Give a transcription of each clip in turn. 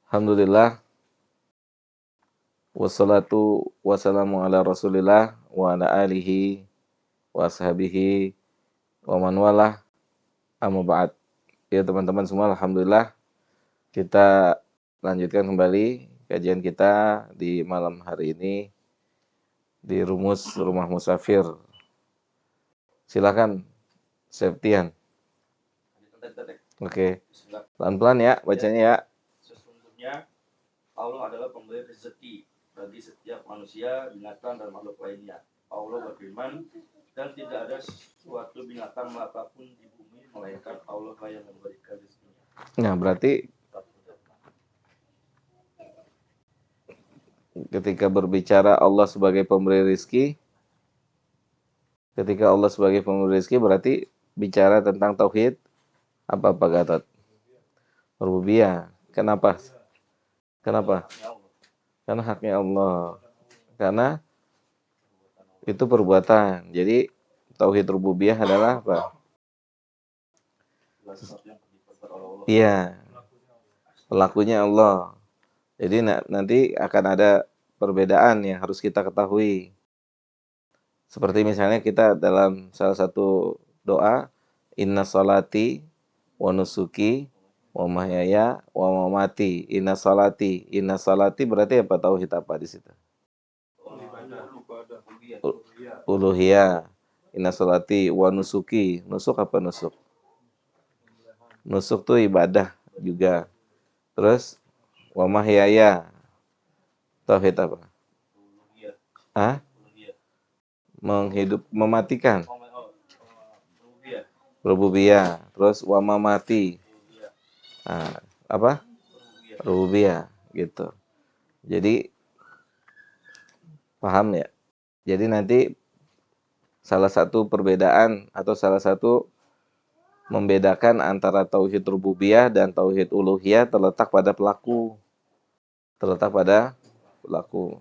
Alhamdulillah, wassalatu wassalamu ala Rasulillah wa ala alihi wa ashabihi wa man walah, amma ba'd. Ya teman-teman semua, alhamdulillah kita lanjutkan kembali kajian kita di malam hari ini di Rumus Rumah Musafir. Silakan, Septian. Oke, pelan-pelan ya bacanya ya. Sesungguhnya Allah adalah pemberi rezeki bagi setiap manusia, binatang, dan makhluk lainnya. Allah berfirman, dan tidak ada suatu binatang apapun di bumi, melainkan Allah yang memberikan rezekinya. Nah, berarti ketika berbicara Allah sebagai pemberi rezeki, ketika Allah sebagai pemberi rezeki berarti bicara tentang tauhid apa Pak Gatot? Rububiyah. Kenapa? Kenapa? Karena haknya Allah. Karena itu perbuatan. Jadi tauhid rububiyah adalah apa? Iya, pelakunya Allah. Jadi nanti akan ada perbedaan yang harus kita ketahui. Seperti misalnya kita dalam salah satu doa, inna salati wa nusuki wa mahyaya wa mamati. Inna salati berarti apa, tauhid apa di situ? Uluhiyah. Inna salati wa nusuki. Nusuk apa nusuk? Nusuk tuh ibadah juga. Terus wa mahyaya. Tauhid apa? Hah? Mematikan. Rububiyah. Terus wa mamati. Nah, apa? Rububiyah gitu. Jadi paham ya? Jadi nanti salah satu perbedaan atau salah satu membedakan antara tauhid rububiyah dan tauhid uluhiyah terletak pada pelaku. Terletak pada pelaku.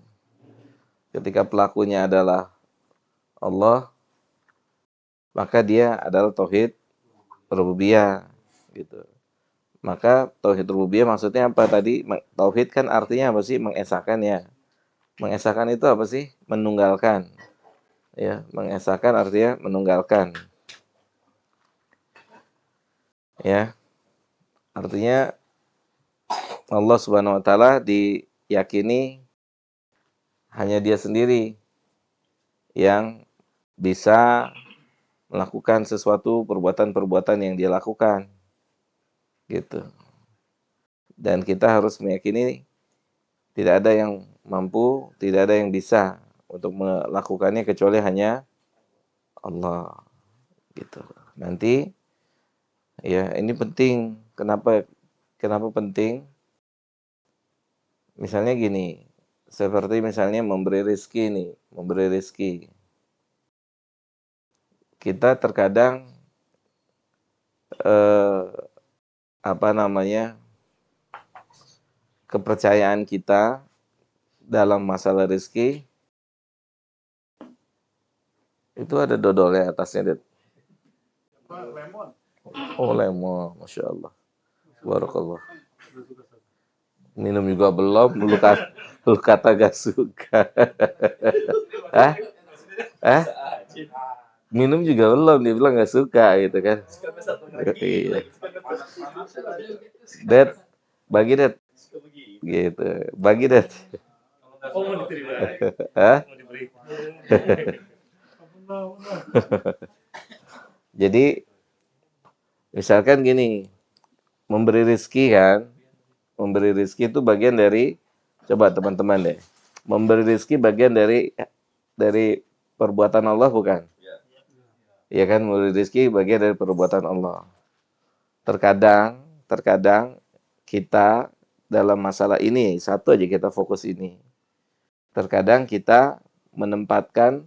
Ketika pelakunya adalah Allah, maka dia adalah tauhid rububiyah gitu. Maka tauhid rububiyah maksudnya apa tadi? Tauhid kan artinya apa sih? Mengesahkan ya. Mengesahkan itu apa sih? Menunggalkan. Ya, mengesahkan artinya menunggalkan. Ya. Artinya Allah Subhanahu wa taala diyakini hanya dia sendiri yang bisa melakukan sesuatu perbuatan-perbuatan yang dia lakukan. Gitu. Dan kita harus meyakini tidak ada yang mampu, tidak ada yang bisa untuk melakukannya kecuali hanya Allah. Gitu. Nanti ya ini penting. Kenapa penting? Misalnya gini, seperti misalnya memberi rezeki nih, memberi rezeki. Kita terkadang eh, apa namanya, kepercayaan kita dalam masalah rezeki itu ada dodolnya atasnya, Det. Oh, lemon, masya Allah, barakallah. Minum juga belum, lu kata gak suka. Hah? Hah? Minum juga belum, dia bilang gak suka gitu kan. Iya. Det, bagi Det. Gitu, bagi Det. Hah? Jadi misalkan gini, memberi rezeki kan, memberi rezeki itu bagian dari, coba teman-teman deh, memberi rezeki bagian dari perbuatan Allah bukan? Ya kan, memberi rezeki bagian dari perbuatan Allah. Terkadang kita dalam masalah ini, satu aja kita fokus ini. Terkadang kita menempatkan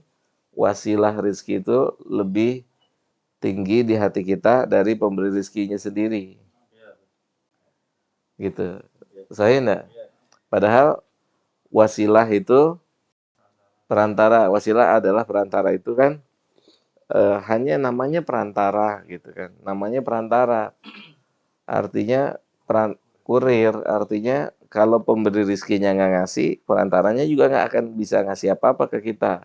wasilah rezeki itu lebih tinggi di hati kita dari pemberi rezekinya sendiri. Gitu. Saya enggak. Padahal wasilah itu perantara. Wasilah adalah perantara itu kan hanya namanya perantara gitu kan. Namanya perantara. Artinya kurir, artinya kalau pemberi rizkinya nggak ngasih, perantaranya juga nggak akan bisa ngasih apa-apa ke kita.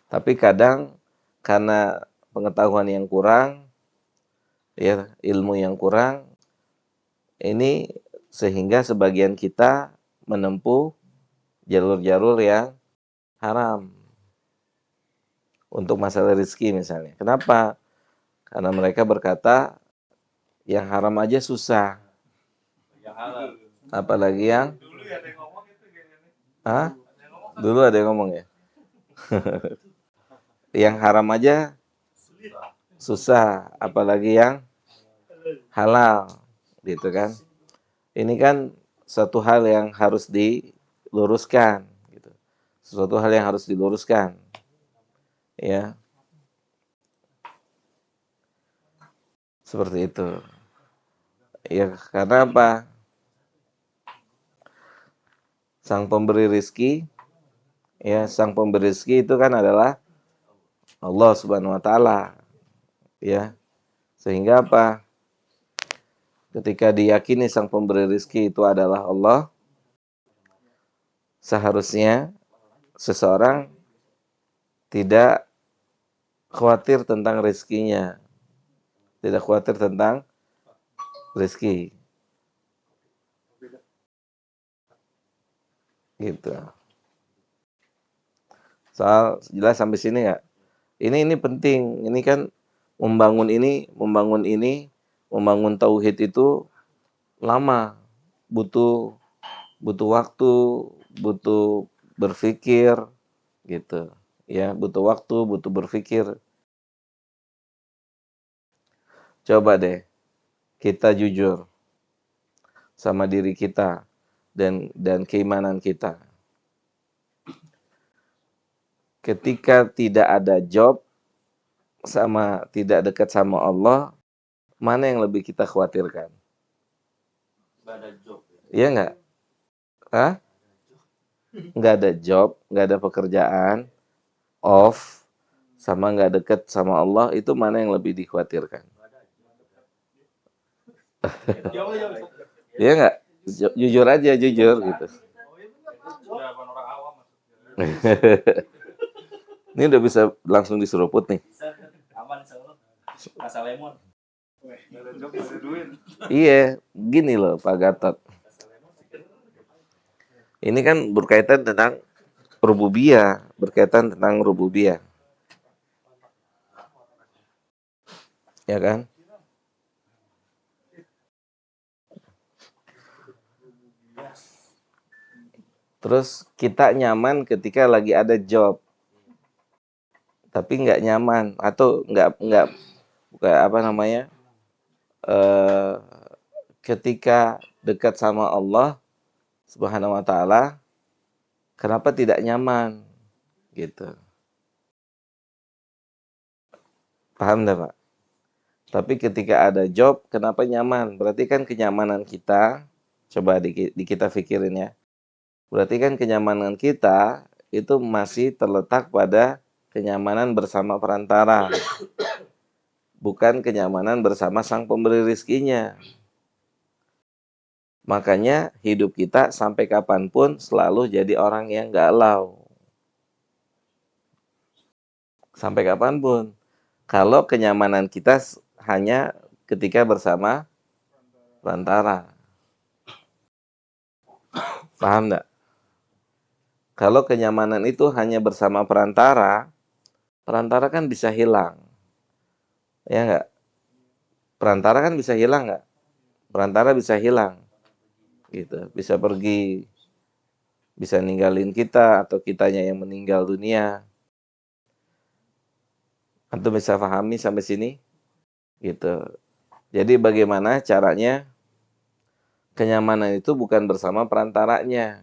Tapi kadang karena pengetahuan yang kurang, ya ilmu yang kurang, ini sehingga sebagian kita menempuh jalur-jalur yang haram untuk masalah rezeki misalnya. Kenapa? Karena mereka berkata yang haram aja susah, Yang halal. apalagi yang Hah? Dulu ada yang ngomong ya. Yang haram aja susah, apalagi yang halal, gitu kan? Ini kan satu hal yang harus diluruskan, gitu. Sesuatu hal yang harus diluruskan, ya, seperti itu. Ya, karena apa? Sang pemberi rizki, ya, sang pemberi rizki itu kan adalah Allah Subhanahu Wa Taala, ya. Sehingga apa? Ketika diyakini sang pemberi rizki itu adalah Allah, seharusnya seseorang tidak khawatir tentang rezekinya, tidak khawatir tentang rezeki, gitu. Soal jelas sampai sini nggak? Ini penting. Ini kan membangun tauhid itu lama, butuh butuh waktu, butuh berpikir, gitu. Ya, butuh waktu, butuh berpikir. Coba deh kita jujur sama diri kita dan keimanan kita. Ketika tidak ada job sama tidak dekat sama Allah, mana yang lebih kita khawatirkan? Nggak ada job. Iya nggak? Hah? Nggak ada job, nggak ada pekerjaan, off, sama nggak deket sama Allah, itu mana yang lebih dikhawatirkan? Iya nggak? Jujur aja, jujur gitu. Ini udah bisa langsung diseruput nih. Aman, rasa lemon. Iya, gini loh Pak Gatot. Ini kan berkaitan tentang rububiyah, berkaitan tentang rububiyah. Ya kan? Terus kita nyaman ketika lagi ada job, tapi nggak nyaman atau nggak kayak apa namanya, eh, ketika dekat sama Allah Subhanahu Wa Taala, kenapa tidak nyaman, gitu. Paham nggak Pak? Tapi ketika ada job, kenapa nyaman? Berarti kan kenyamanan kita, coba di kita pikirin ya. Berarti kan kenyamanan kita itu masih terletak pada kenyamanan bersama perantara, bukan kenyamanan bersama sang pemberi rizkinya. Makanya hidup kita sampai kapanpun selalu jadi orang yang galau. Sampai kapanpun. Kalau kenyamanan kita hanya ketika bersama perantara. Paham nggak? Kalau kenyamanan itu hanya bersama perantara, perantara kan bisa hilang. Ya nggak? Perantara kan bisa hilang nggak? Perantara bisa hilang. Gitu. Bisa pergi, bisa ninggalin kita, atau kitanya yang meninggal dunia. Antum bisa pahami sampai sini? Gitu. Jadi bagaimana caranya kenyamanan itu bukan bersama perantaranya.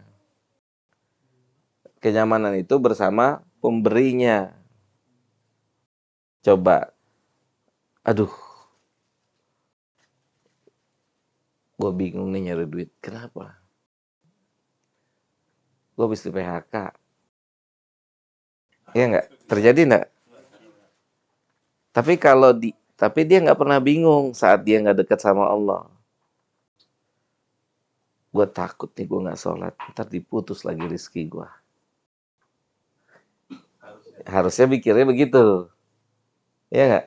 Kenyamanan itu bersama pemberinya. Coba, aduh, gue bingung nih nyari duit. Kenapa? Gue habis di PHK. Iya nggak? Terjadi nggak? Tapi dia nggak pernah bingung saat dia nggak dekat sama Allah. gue takut nih gue nggak sholat, ntar diputus lagi rezeki gue. Harusnya pikirnya begitu, ya nggak?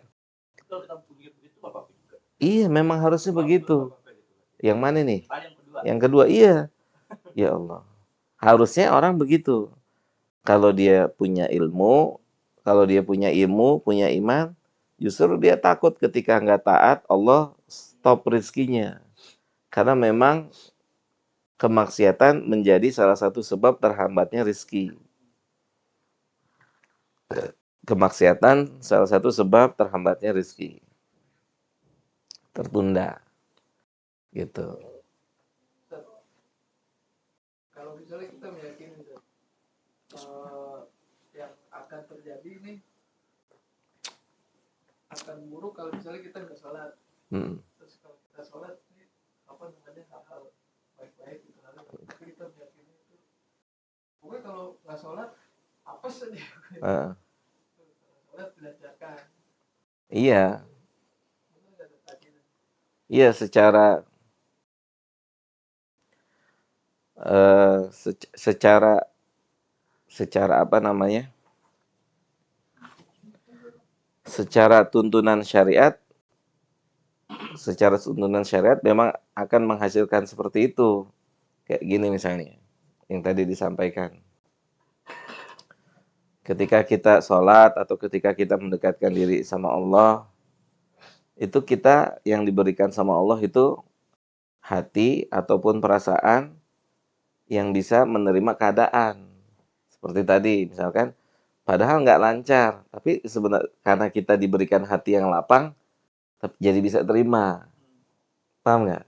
Kalau kita pikir begitu apa juga? Iya, memang harusnya begitu. Gitu. Yang mana nih? Yang kedua. Yang kedua, iya. Ya Allah. Harusnya orang begitu. Kalau dia punya ilmu, punya iman, justru dia takut ketika nggak taat, Allah stop rezekinya. Karena memang kemaksiatan menjadi salah satu sebab terhambatnya rezeki. Kemaksiatan salah satu sebab terhambatnya rezeki. Tertunda. Gitu. Kalau misalnya kita meyakini yang akan terjadi ini akan buruk kalau misalnya kita nggak sholat. Terus kalau kita sholat ini apa namanya hal-hal baik-baik gitu, tapi kita meyakini itu pokoknya kalau nggak sholat apa saja. Sholat dilancarkan. Iya. Iya, secara apa namanya? Secara tuntunan syariat memang akan menghasilkan seperti itu. Kayak gini misalnya, yang tadi disampaikan. Ketika kita sholat atau ketika kita mendekatkan diri sama Allah, itu kita yang diberikan sama Allah itu hati ataupun perasaan yang bisa menerima keadaan. Seperti tadi, misalkan, padahal nggak lancar, tapi sebenarnya karena kita diberikan hati yang lapang, jadi bisa terima. Paham nggak?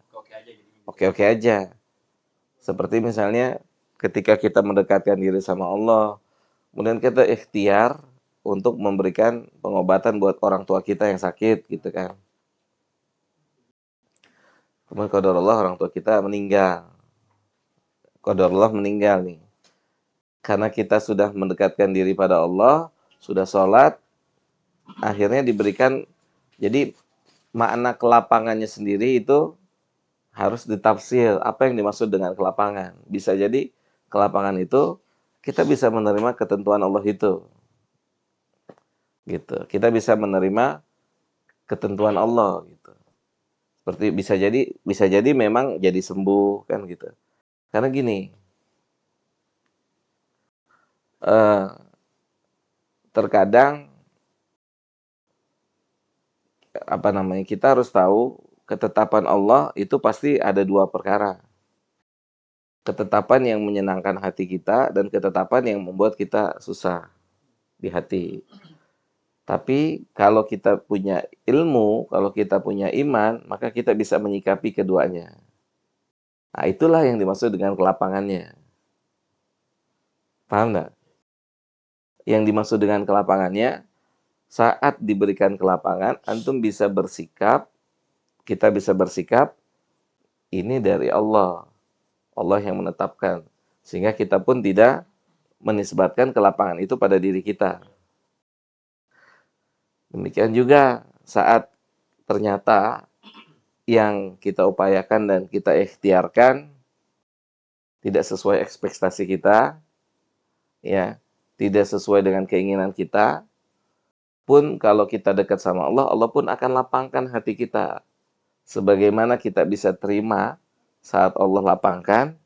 Oke-oke aja. Seperti misalnya ketika kita mendekatkan diri sama Allah, kemudian kita ikhtiar untuk memberikan pengobatan buat orang tua kita yang sakit, gitu kan. Kemudian qadarullah orang tua kita meninggal. Qadarullah meninggal nih. Karena kita sudah mendekatkan diri pada Allah, sudah sholat, akhirnya diberikan, jadi makna kelapangannya sendiri itu harus ditafsir apa yang dimaksud dengan kelapangan. Bisa jadi kelapangan itu kita bisa menerima ketentuan Allah itu. Gitu. Kita bisa menerima ketentuan Allah gitu. Seperti bisa jadi memang jadi sembuh kan gitu. Karena gini, terkadang apa namanya, kita harus tahu ketetapan Allah itu pasti ada dua perkara. Ketetapan yang menyenangkan hati kita dan ketetapan yang membuat kita susah di hati. Tapi kalau kita punya ilmu, kalau kita punya iman, maka kita bisa menyikapi keduanya. Nah, itulah yang dimaksud dengan kelapangannya. Paham nggak? Yang dimaksud dengan kelapangannya, saat diberikan kelapangan, antum bisa bersikap, kita bisa bersikap, ini dari Allah. Allah yang menetapkan. Sehingga kita pun tidak menisbatkan kelapangan itu pada diri kita. Demikian juga saat ternyata yang kita upayakan dan kita ikhtiarkan tidak sesuai ekspektasi kita, ya, tidak sesuai dengan keinginan kita, pun kalau kita dekat sama Allah, Allah pun akan lapangkan hati kita. Sebagaimana kita bisa terima saat Allah lapangkan,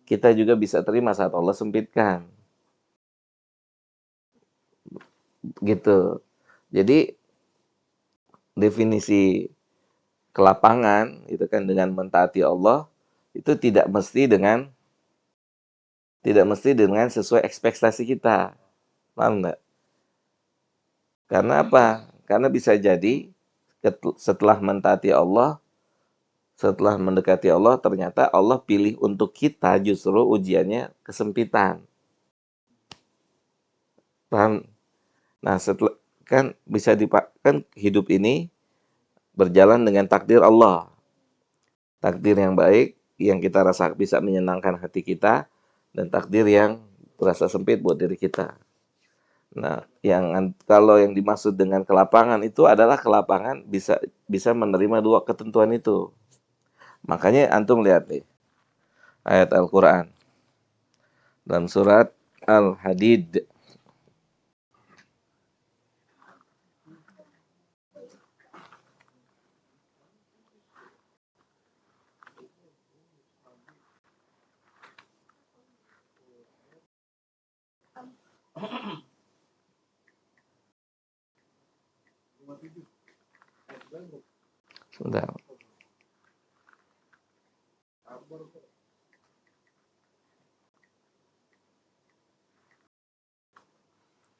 kita juga bisa terima saat Allah sempitkan. Gitu. Jadi definisi kelapangan itu kan dengan mentaati Allah itu tidak mesti dengan sesuai ekspektasi kita. Paham enggak? Karena apa? Karena bisa jadi setelah mentaati Allah, setelah mendekati Allah, ternyata Allah pilih untuk kita justru ujiannya kesempitan. Paham? Nah, setelah kan bisa kan hidup ini berjalan dengan takdir Allah. Takdir yang baik yang kita rasa bisa menyenangkan hati kita dan takdir yang terasa sempit buat diri kita. Nah, kalau yang dimaksud dengan kelapangan itu adalah kelapangan bisa menerima dua ketentuan itu. Makanya antum lihat nih. ayat Al-Quran. Dalam surat Al-Hadid. Sebentar.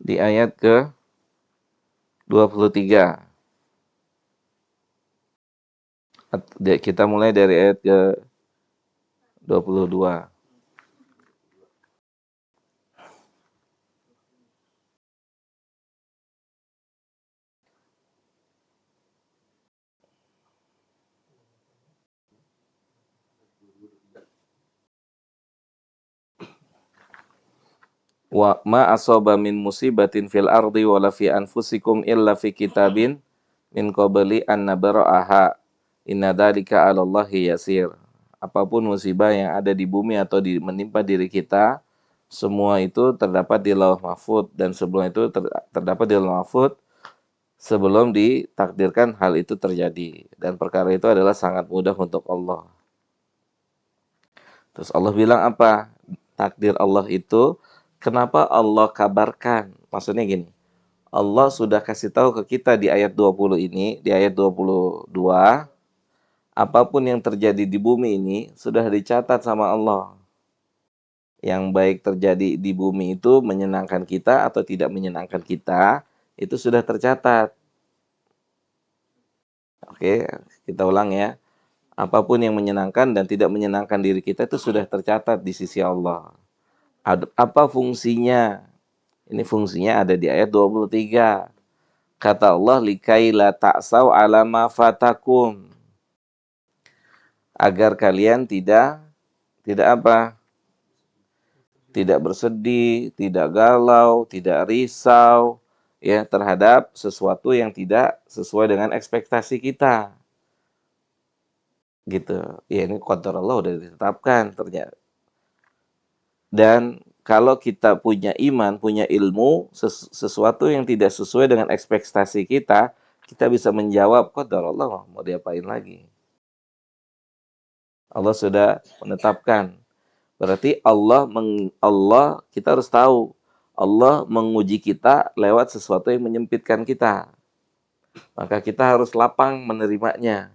Di ayat ke 23. Kita mulai dari ayat ke 22. Wa ma asaba min musibatin fil ardi wala fi anfusikum illa fi kitabin min qabli an nabra'aha. Inna dzalika 'alallahi yasir. Apapun musibah yang ada di bumi atau menimpa diri kita, semua itu terdapat di Lauh Mahfuz, dan sebelum itu terdapat di Lauh Mahfuz sebelum ditakdirkan hal itu terjadi, dan perkara itu adalah sangat mudah untuk Allah. Terus Allah bilang apa? Takdir Allah itu, kenapa Allah kabarkan? Maksudnya gini, Allah sudah kasih tahu ke kita di ayat 20 ini, di ayat 22, apapun yang terjadi di bumi ini sudah dicatat sama Allah. Yang baik terjadi di bumi itu menyenangkan kita atau tidak menyenangkan kita, itu sudah tercatat. Oke, kita ulang ya. Apapun yang menyenangkan dan tidak menyenangkan diri kita itu sudah tercatat di sisi Allah. Apa fungsinya? Ini fungsinya ada di ayat 23. Kata Allah, likai la ta'saw ala ma fatakum. Agar kalian tidak apa? Tidak bersedih, tidak galau, tidak risau ya terhadap sesuatu yang tidak sesuai dengan ekspektasi kita. Gitu. Ya ini qadar Allah udah ditetapkan ternyata. Dan kalau kita punya iman, punya ilmu, sesuatu yang tidak sesuai dengan ekspektasi kita, kita bisa menjawab, qadar Allah, mau diapain lagi? Allah sudah menetapkan. Berarti Allah kita harus tahu, Allah menguji kita lewat sesuatu yang menyempitkan kita. Maka kita harus lapang menerimanya.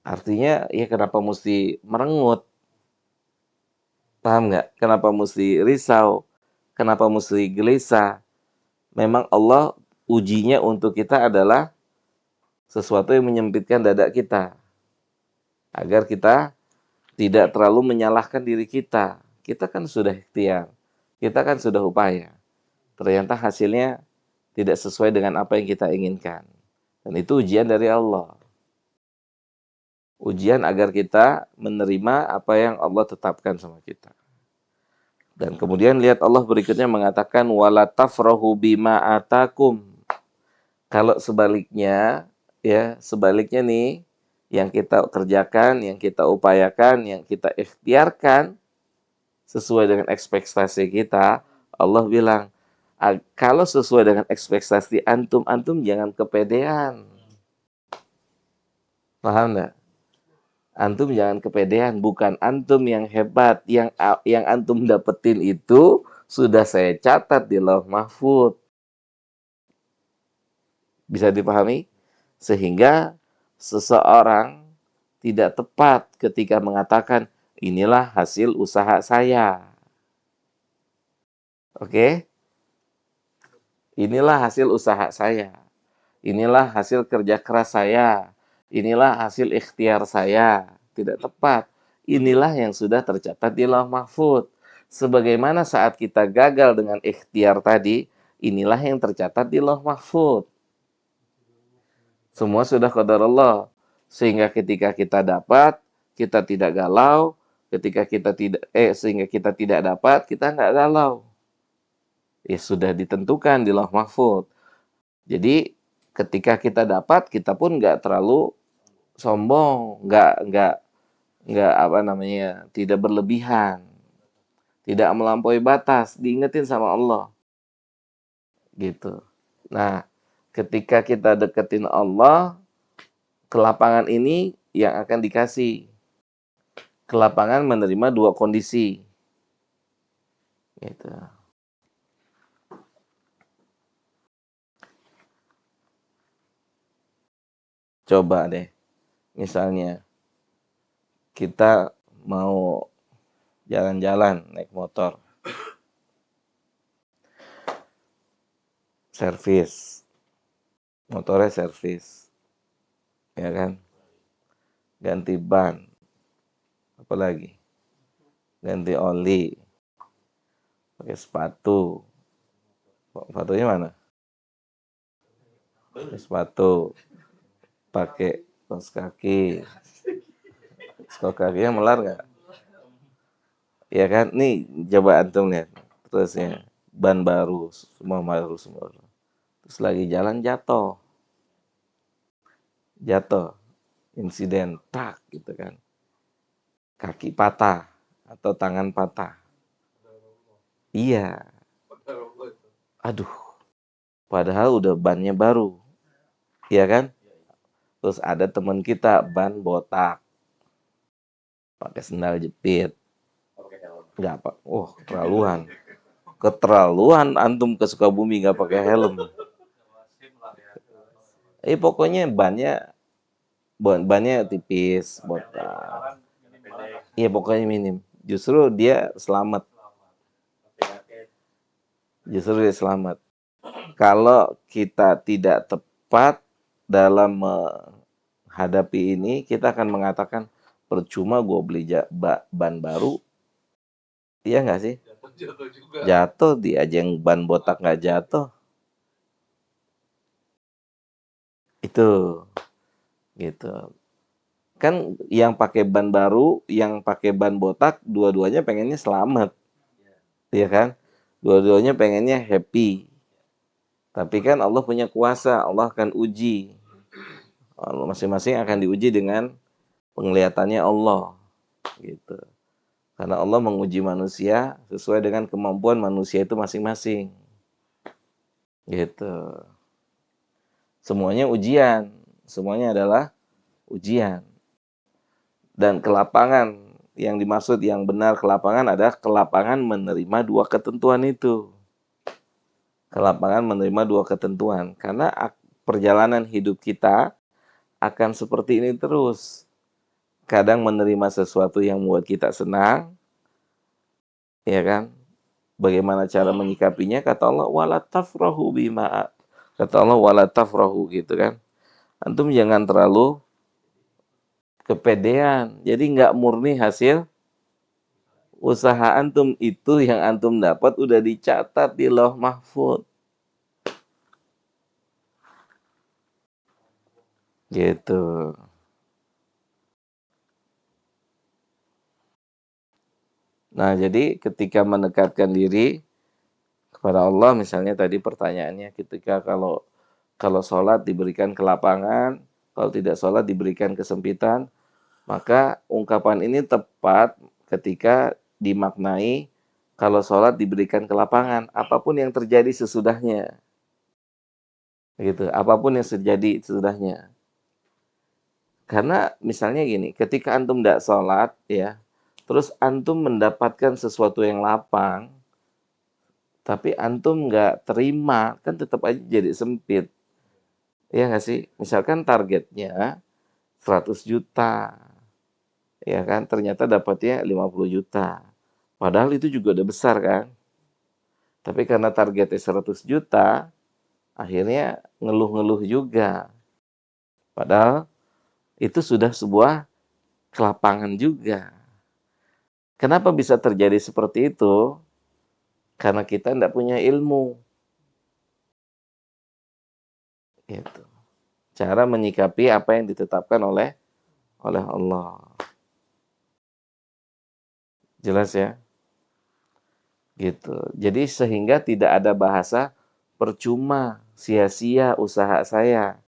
Artinya, ya kenapa mesti merengut? Paham nggak? Kenapa mesti risau? Kenapa mesti gelisah? Memang Allah ujinya untuk kita adalah sesuatu yang menyempitkan dada kita. Agar kita tidak terlalu menyalahkan diri kita. Kita kan sudah ikhtiar. Kita kan sudah upaya. Ternyata hasilnya tidak sesuai dengan apa yang kita inginkan. Dan itu ujian dari Allah. Ujian agar kita menerima apa yang Allah tetapkan sama kita. Dan kemudian lihat Allah berikutnya mengatakan wala tafrahu bima atakum. Kalau sebaliknya, ya, sebaliknya nih yang kita kerjakan, yang kita upayakan, yang kita ikhtiarkan sesuai dengan ekspektasi kita, Allah bilang, kalau sesuai dengan ekspektasi antum jangan kepedean. Paham enggak? Antum jangan kepedean, bukan antum yang hebat, yang antum dapetin itu sudah saya catat di Lauh Mahfuz. Bisa dipahami? Sehingga seseorang tidak tepat ketika mengatakan inilah hasil usaha saya. Oke? Inilah hasil usaha saya. Inilah hasil kerja keras saya. Inilah hasil ikhtiar saya. Tidak tepat. Inilah yang sudah tercatat di Lauh Mahfuz. Sebagaimana saat kita gagal dengan ikhtiar tadi, inilah yang tercatat di Lauh Mahfuz. Semua sudah qadar Allah. Sehingga ketika kita dapat, kita tidak galau. Sehingga kita tidak dapat, kita nggak galau. Ya sudah ditentukan di Lauh Mahfuz. Jadi ketika kita dapat, kita pun nggak terlalu sombong, nggak nggak apa namanya, tidak berlebihan, tidak melampaui batas, diingetin sama Allah gitu. Nah, ketika kita deketin Allah, kelapangan ini yang akan dikasih. Kelapangan menerima dua kondisi. Gitu. Coba deh, misalnya kita mau jalan-jalan naik motor, servis, motornya servis, ya kan? Ganti ban, apalagi ganti oli, pakai sepatu, sepatunya mana? Pakai sepatu, pakai kaos kaki, kaos kakinya melar nggak? Ya kan? Nih coba antum lihat, terusnya ban baru, semua baru semua. Terus lagi jalan jatuh, insiden, tak gitu kan, kaki patah atau tangan patah. Iya, aduh, padahal udah bannya baru, iya kan? Terus ada teman kita ban botak, pakai sendal jepit, nggak apa, keterlaluan antum ke Sukabumi nggak pakai helm. Pokoknya bannya tipis, botak. Iya pokoknya minim. Justru dia selamat. Kalau kita tidak tepat dalam menghadapi ini, kita akan mengatakan percuma gue beli ban baru, iya nggak sih? Jatuh juga. Jatuh dia aja yang ban botak nggak jatuh, itu gitu. Kan yang pakai ban baru, yang pakai ban botak, dua-duanya pengennya selamat, ya kan? Dua-duanya pengennya happy. Tapi kan Allah punya kuasa, Allah akan uji. Masing-masing akan diuji dengan penglihatannya Allah, gitu. Karena Allah menguji manusia sesuai dengan kemampuan manusia itu masing-masing, gitu. Semuanya ujian, semuanya adalah ujian. Dan kelapangan yang dimaksud yang benar kelapangan adalah kelapangan menerima dua ketentuan itu. Kelapangan menerima dua ketentuan. Karena perjalanan hidup kita akan seperti ini terus. Kadang menerima sesuatu yang membuat kita senang, ya kan? Bagaimana cara menyikapinya? Kata Allah, wala tafrahu bima. Kata Allah, wala tafrahu gitu kan. Antum jangan terlalu kepedean. Jadi nggak murni hasil usaha antum, itu yang antum dapat udah dicatat di Lauh Mahfuz. Gitu. Nah, jadi ketika mendekatkan diri kepada Allah, misalnya tadi pertanyaannya, ketika kalau sholat diberikan kelapangan, kalau tidak sholat diberikan kesempitan, maka ungkapan ini tepat ketika dimaknai kalau sholat diberikan kelapangan, apapun yang terjadi sesudahnya. Gitu, apapun yang terjadi sesudahnya. Karena misalnya gini, ketika antum tidak sholat, ya, terus antum mendapatkan sesuatu yang lapang, tapi antum nggak terima, kan tetap aja jadi sempit. Ya nggak sih? Misalkan targetnya 100 juta, ya kan? Ternyata dapatnya 50 juta. Padahal itu juga udah besar kan? Tapi karena targetnya 100 juta, akhirnya ngeluh-ngeluh juga. Padahal itu sudah sebuah kelapangan juga. Kenapa bisa terjadi seperti itu? Karena kita tidak punya ilmu. Gitu. Cara menyikapi apa yang ditetapkan oleh Allah. Jelas ya? Gitu. Jadi sehingga tidak ada bahasa percuma, sia-sia usaha saya.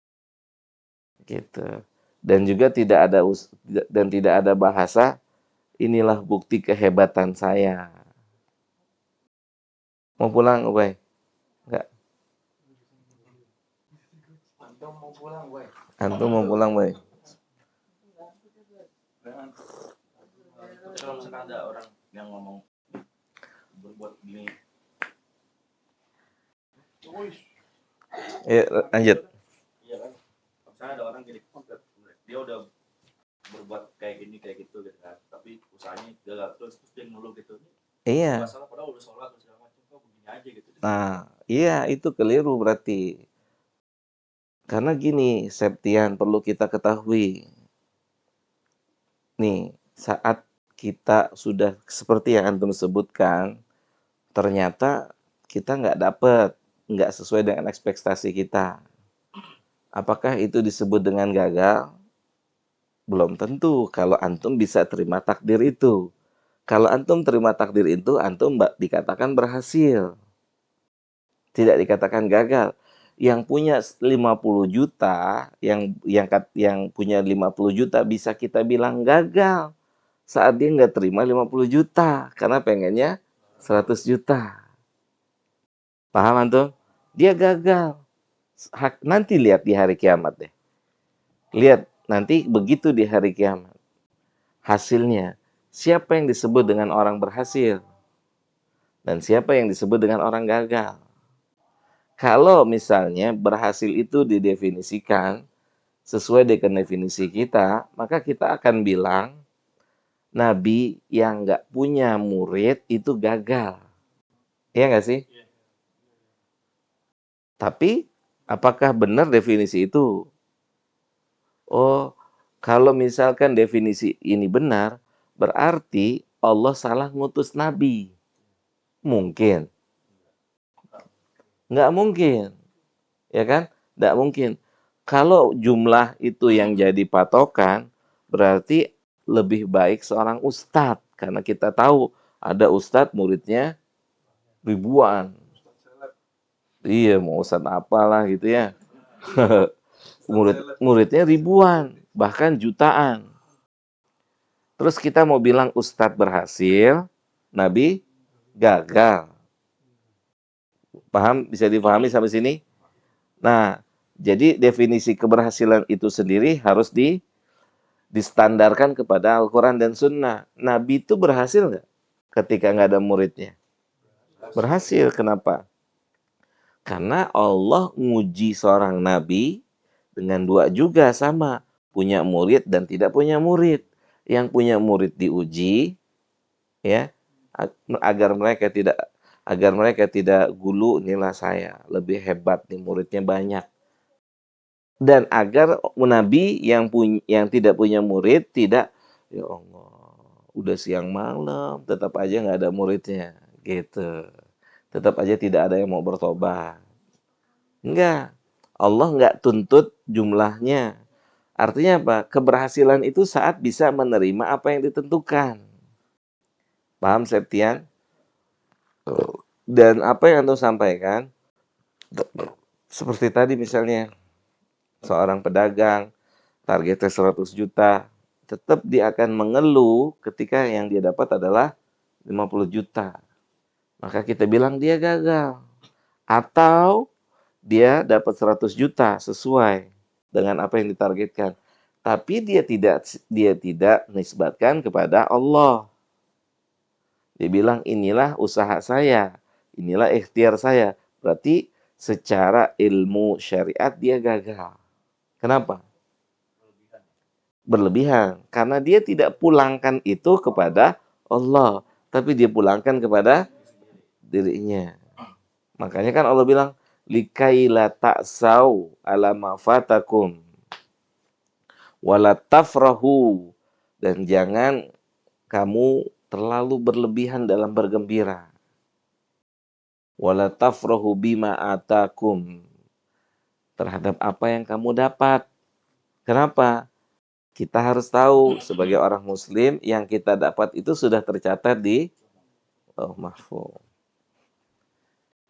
Gitu. dan juga tidak ada bahasa inilah bukti kehebatan saya. Mau pulang, Ubay? Enggak. Antum mau pulang, boy. Antum mau pulang, Bay? Kalau misalkan ada orang yang ngomong berbuat gini, Lanjut. iya kan? Misalnya ada orang gini, dia udah berbuat kayak gini kayak gitu kan, tapi usahanya gagal terus dia ngeluh gitu. Iya. Masalah padahal udah sholat udah segala macam, kok begini aja gitu. Nah, iya itu keliru berarti. Karena gini, Septian, perlu kita ketahui. Nih, saat kita sudah seperti yang antum sebutkan, ternyata kita nggak sesuai dengan ekspektasi kita. Apakah itu disebut dengan gagal? Belum tentu kalau antum bisa terima takdir itu. Kalau antum terima takdir itu, antum dikatakan berhasil. Tidak dikatakan gagal. Yang punya 50 juta, yang punya 50 juta bisa kita bilang gagal saat dia nggak terima 50 juta karena pengennya 100 juta. Paham antum? Dia gagal. Nanti lihat di hari kiamat deh. Lihat nanti begitu di hari kiamat. Hasilnya, siapa yang disebut dengan orang berhasil dan siapa yang disebut dengan orang gagal? Kalau misalnya berhasil itu didefinisikan sesuai dengan definisi kita, maka kita akan bilang nabi yang nggak punya murid itu gagal. Iya nggak sih? Tapi apakah benar definisi itu? Oh, kalau misalkan definisi ini benar, berarti Allah salah ngutus nabi. Mungkin. Nggak mungkin. Ya kan? Nggak mungkin. Kalau jumlah itu yang jadi patokan, berarti lebih baik seorang ustadz. Karena kita tahu ada ustadz muridnya ribuan. Iya, mau ustadz apalah gitu ya. Muridnya ribuan, bahkan jutaan. Terus kita mau bilang ustadz berhasil, nabi gagal. Paham? Bisa dipahami sampai sini? Nah, jadi definisi keberhasilan itu sendiri harus distandarkan kepada Al-Quran dan Sunnah. Nabi itu berhasil nggak ketika nggak ada muridnya? Berhasil. Kenapa? Karena Allah nguji seorang nabi dengan dua juga sama. Punya murid dan tidak punya murid. Yang punya murid diuji, ya, agar mereka tidak gulu, inilah saya lebih hebat nih, muridnya banyak. Dan agar nabi yang tidak punya murid tidak, ya Allah, udah siang malam tetap aja nggak ada muridnya gitu, tetap aja tidak ada yang mau bertobat. Enggak, Allah nggak tuntut jumlahnya. Artinya apa? Keberhasilan itu saat bisa menerima apa yang ditentukan. Paham, Septian? Dan apa yang Anda sampaikan seperti tadi misalnya seorang pedagang targetnya 100 juta, tetap dia akan mengeluh ketika yang dia dapat adalah 50 juta. Maka kita bilang dia gagal. Atau dia dapat 100 juta sesuai dengan apa yang ditargetkan. Tapi dia tidak nisbatkan kepada Allah. Dia bilang inilah usaha saya, inilah ikhtiar saya. Berarti secara ilmu syariat dia gagal. Kenapa? Berlebihan. Karena dia tidak pulangkan itu kepada Allah, tapi dia pulangkan kepada dirinya. Makanya kan Allah bilang, likaila ta'sau ala ma fatakum wala tafrahu, dan jangan kamu terlalu berlebihan dalam bergembira. Wala tafrahu bima atakum, terhadap apa yang kamu dapat. Kenapa? Kita harus tahu sebagai orang muslim yang kita dapat itu sudah tercatat di Mahfuz.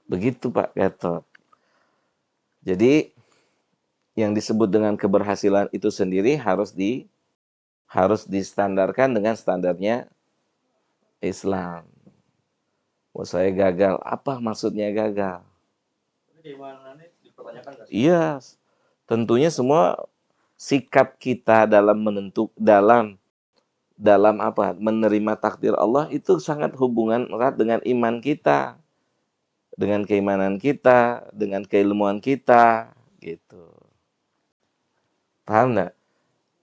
Begitu Pak Gatot. Jadi yang disebut dengan keberhasilan itu sendiri harus distandarkan dengan standarnya Islam. Oh, saya gagal. Apa maksudnya gagal? Ini keimanannya dipertanyakan nggak sih? Iya, tentunya semua sikap kita dalam apa? Menerima takdir Allah itu sangat hubungan erat dengan iman kita, dengan keimanan kita, dengan keilmuan kita, gitu. Paham nggak?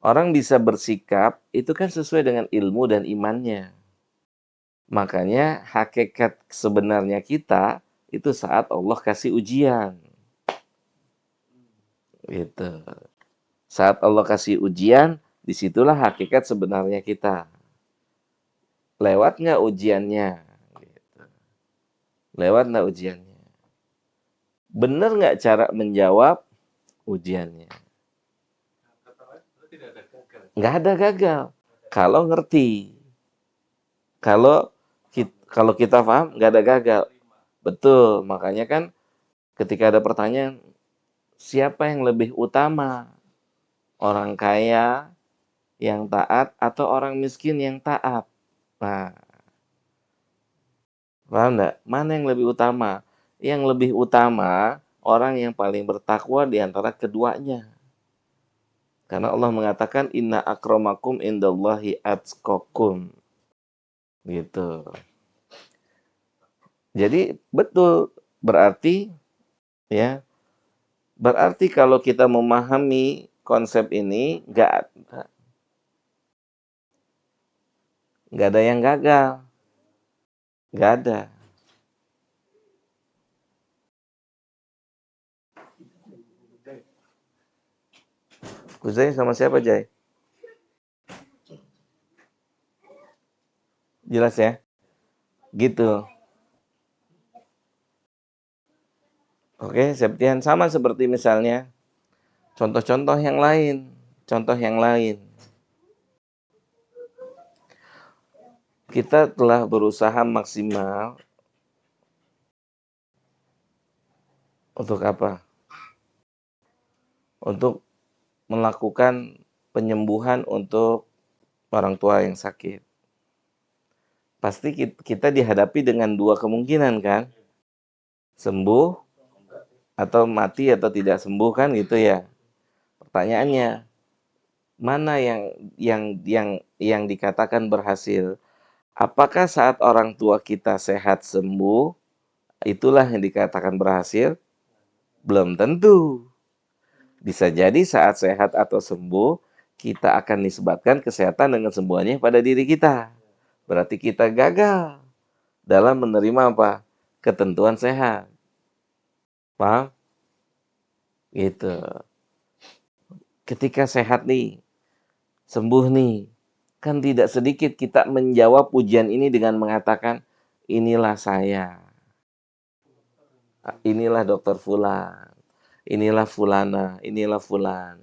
Orang bisa bersikap itu kan sesuai dengan ilmu dan imannya. Makanya hakikat sebenarnya kita itu saat Allah kasih ujian. Gitu. Saat Allah kasih ujian, disitulah hakikat sebenarnya kita. Lewat nggak ujiannya? Gitu. Lewat nggak ujiannya? Bener nggak cara menjawab ujiannya? Nggak ada gagal. Kalau ngerti. Kalau kita paham, nggak ada gagal. Betul, makanya kan ketika ada pertanyaan, siapa yang lebih utama? Orang kaya yang taat atau orang miskin yang taat? Nah, paham nggak? Mana yang lebih utama? Yang lebih utama orang yang paling bertakwa di antara keduanya. Karena Allah mengatakan inna akramakum indallahi atqakum. Gitu. Jadi betul, berarti ya, berarti kalau kita memahami konsep ini nggak ada yang gagal, nggak ada. Kuzai sama siapa, Jai? Jelas ya? Gitu. Oke, Septian sama seperti misalnya contoh-contoh yang lain. Contoh yang lain. Kita telah berusaha maksimal untuk apa? Untuk melakukan penyembuhan untuk orang tua yang sakit. Pasti kita dihadapi dengan dua kemungkinan kan? Sembuh atau mati atau tidak sembuh kan gitu ya. Pertanyaannya, mana yang dikatakan berhasil? Apakah saat orang tua kita sehat sembuh, itulah yang dikatakan berhasil? Belum tentu. Bisa jadi saat sehat atau sembuh, kita akan nisbatkan kesehatan dengan sembuhannya pada diri kita. Berarti kita gagal dalam menerima apa? Ketentuan sehat. Paham? Gitu. Ketika sehat nih, sembuh nih, kan tidak sedikit kita menjawab ujian ini dengan mengatakan, inilah saya. Inilah dokter Fulan. Inilah Fulana. Inilah Fulan.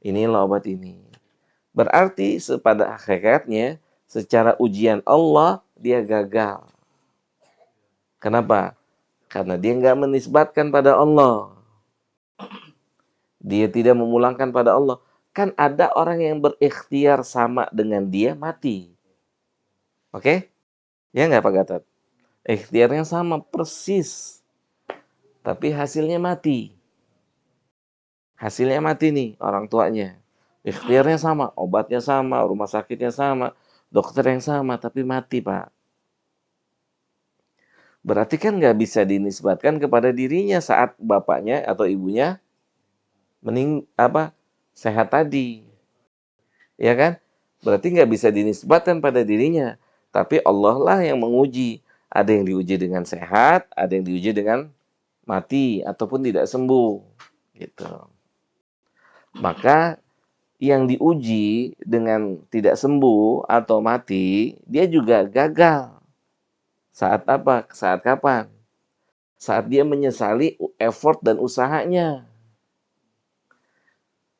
Inilah obat ini. Berarti pada hakikatnya, secara ujian Allah, dia gagal. Kenapa? Karena dia nggak menisbatkan pada Allah. Dia tidak memulangkan pada Allah. Kan ada orang yang berikhtiar sama dengan dia mati. Oke? Ya nggak Pak Gatot? Ikhtiarnya sama persis. Tapi hasilnya mati. Hasilnya mati nih orang tuanya. Ikhtiarnya sama, obatnya sama, rumah sakitnya sama, dokter yang sama, tapi mati Pak. Berarti kan nggak bisa dinisbatkan kepada dirinya saat bapaknya atau ibunya sehat tadi, ya kan? Berarti nggak bisa dinisbatkan pada dirinya, tapi Allah lah yang menguji. Ada yang diuji dengan sehat, ada yang diuji dengan mati ataupun tidak sembuh, gitu. Maka yang diuji dengan tidak sembuh atau mati, dia juga gagal. Saat apa? Saat kapan? Saat dia menyesali effort dan usahanya.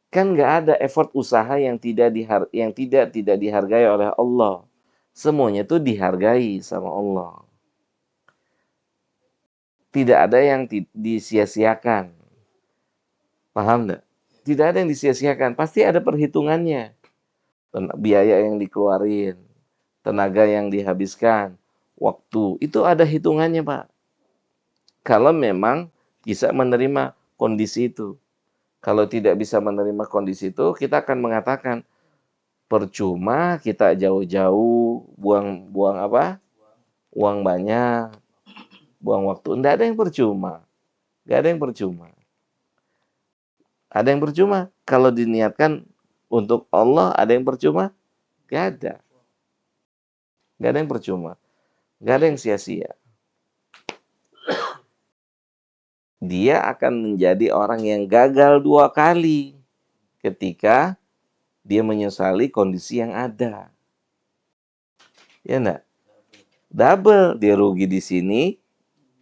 Kan nggak ada effort usaha yang tidak dihargai oleh Allah. Semuanya itu dihargai sama Allah. Tidak ada yang disia-siakan. Paham nggak? Tidak ada yang disia-siakan, pasti ada perhitungannya. Biaya yang dikeluarin, tenaga yang dihabiskan, waktu, itu ada hitungannya, Pak. Kalau memang bisa menerima kondisi itu. Kalau tidak bisa menerima kondisi itu, kita akan mengatakan, percuma kita jauh-jauh, buang apa? Uang banyak, buang waktu. Tidak ada yang percuma. Nggak ada yang percuma. Ada yang percuma. Kalau diniatkan untuk Allah, ada yang percuma? Nggak ada. Nggak ada yang percuma. Nggak ada yang sia-sia. Dia akan menjadi orang yang gagal 2 kali ketika dia menyesali kondisi yang ada. Ya enggak? Double. Dia rugi di sini,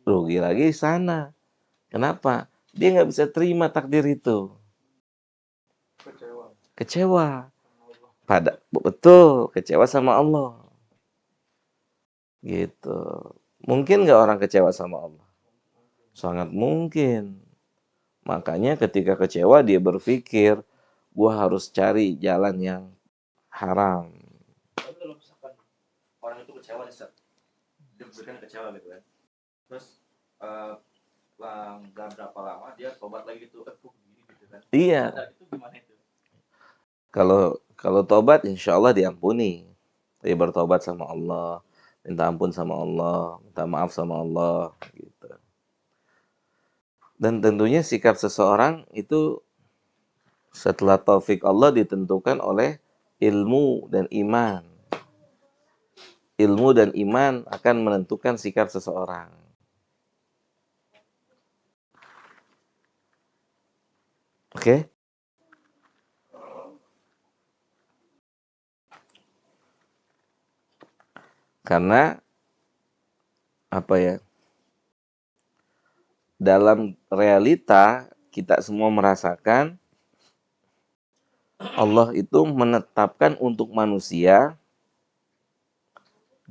rugi lagi di sana. Kenapa? Dia nggak bisa terima takdir itu. Kecewa. Betul, kecewa sama Allah. Gitu. Mungkin nggak orang kecewa sama Allah? Sangat mungkin. Makanya ketika kecewa dia berpikir, gua harus cari jalan yang haram. Tapi kalau misalkan orang itu kecewa nih, dia berikan kecewa gitu kan. Terus nggak berapa lama dia tobat lagi gitu, kok begini gitu kan. Iya. Sadar itu gimana itu? Kalau tobat insya Allah diampuni. Dia bertobat sama Allah, minta ampun sama Allah, minta maaf sama Allah gitu. Dan tentunya sikap seseorang itu setelah taufik Allah ditentukan oleh ilmu dan iman. Ilmu dan iman akan menentukan sikap seseorang. Oke? Karena apa ya? Dalam realita kita semua merasakan Allah itu menetapkan untuk manusia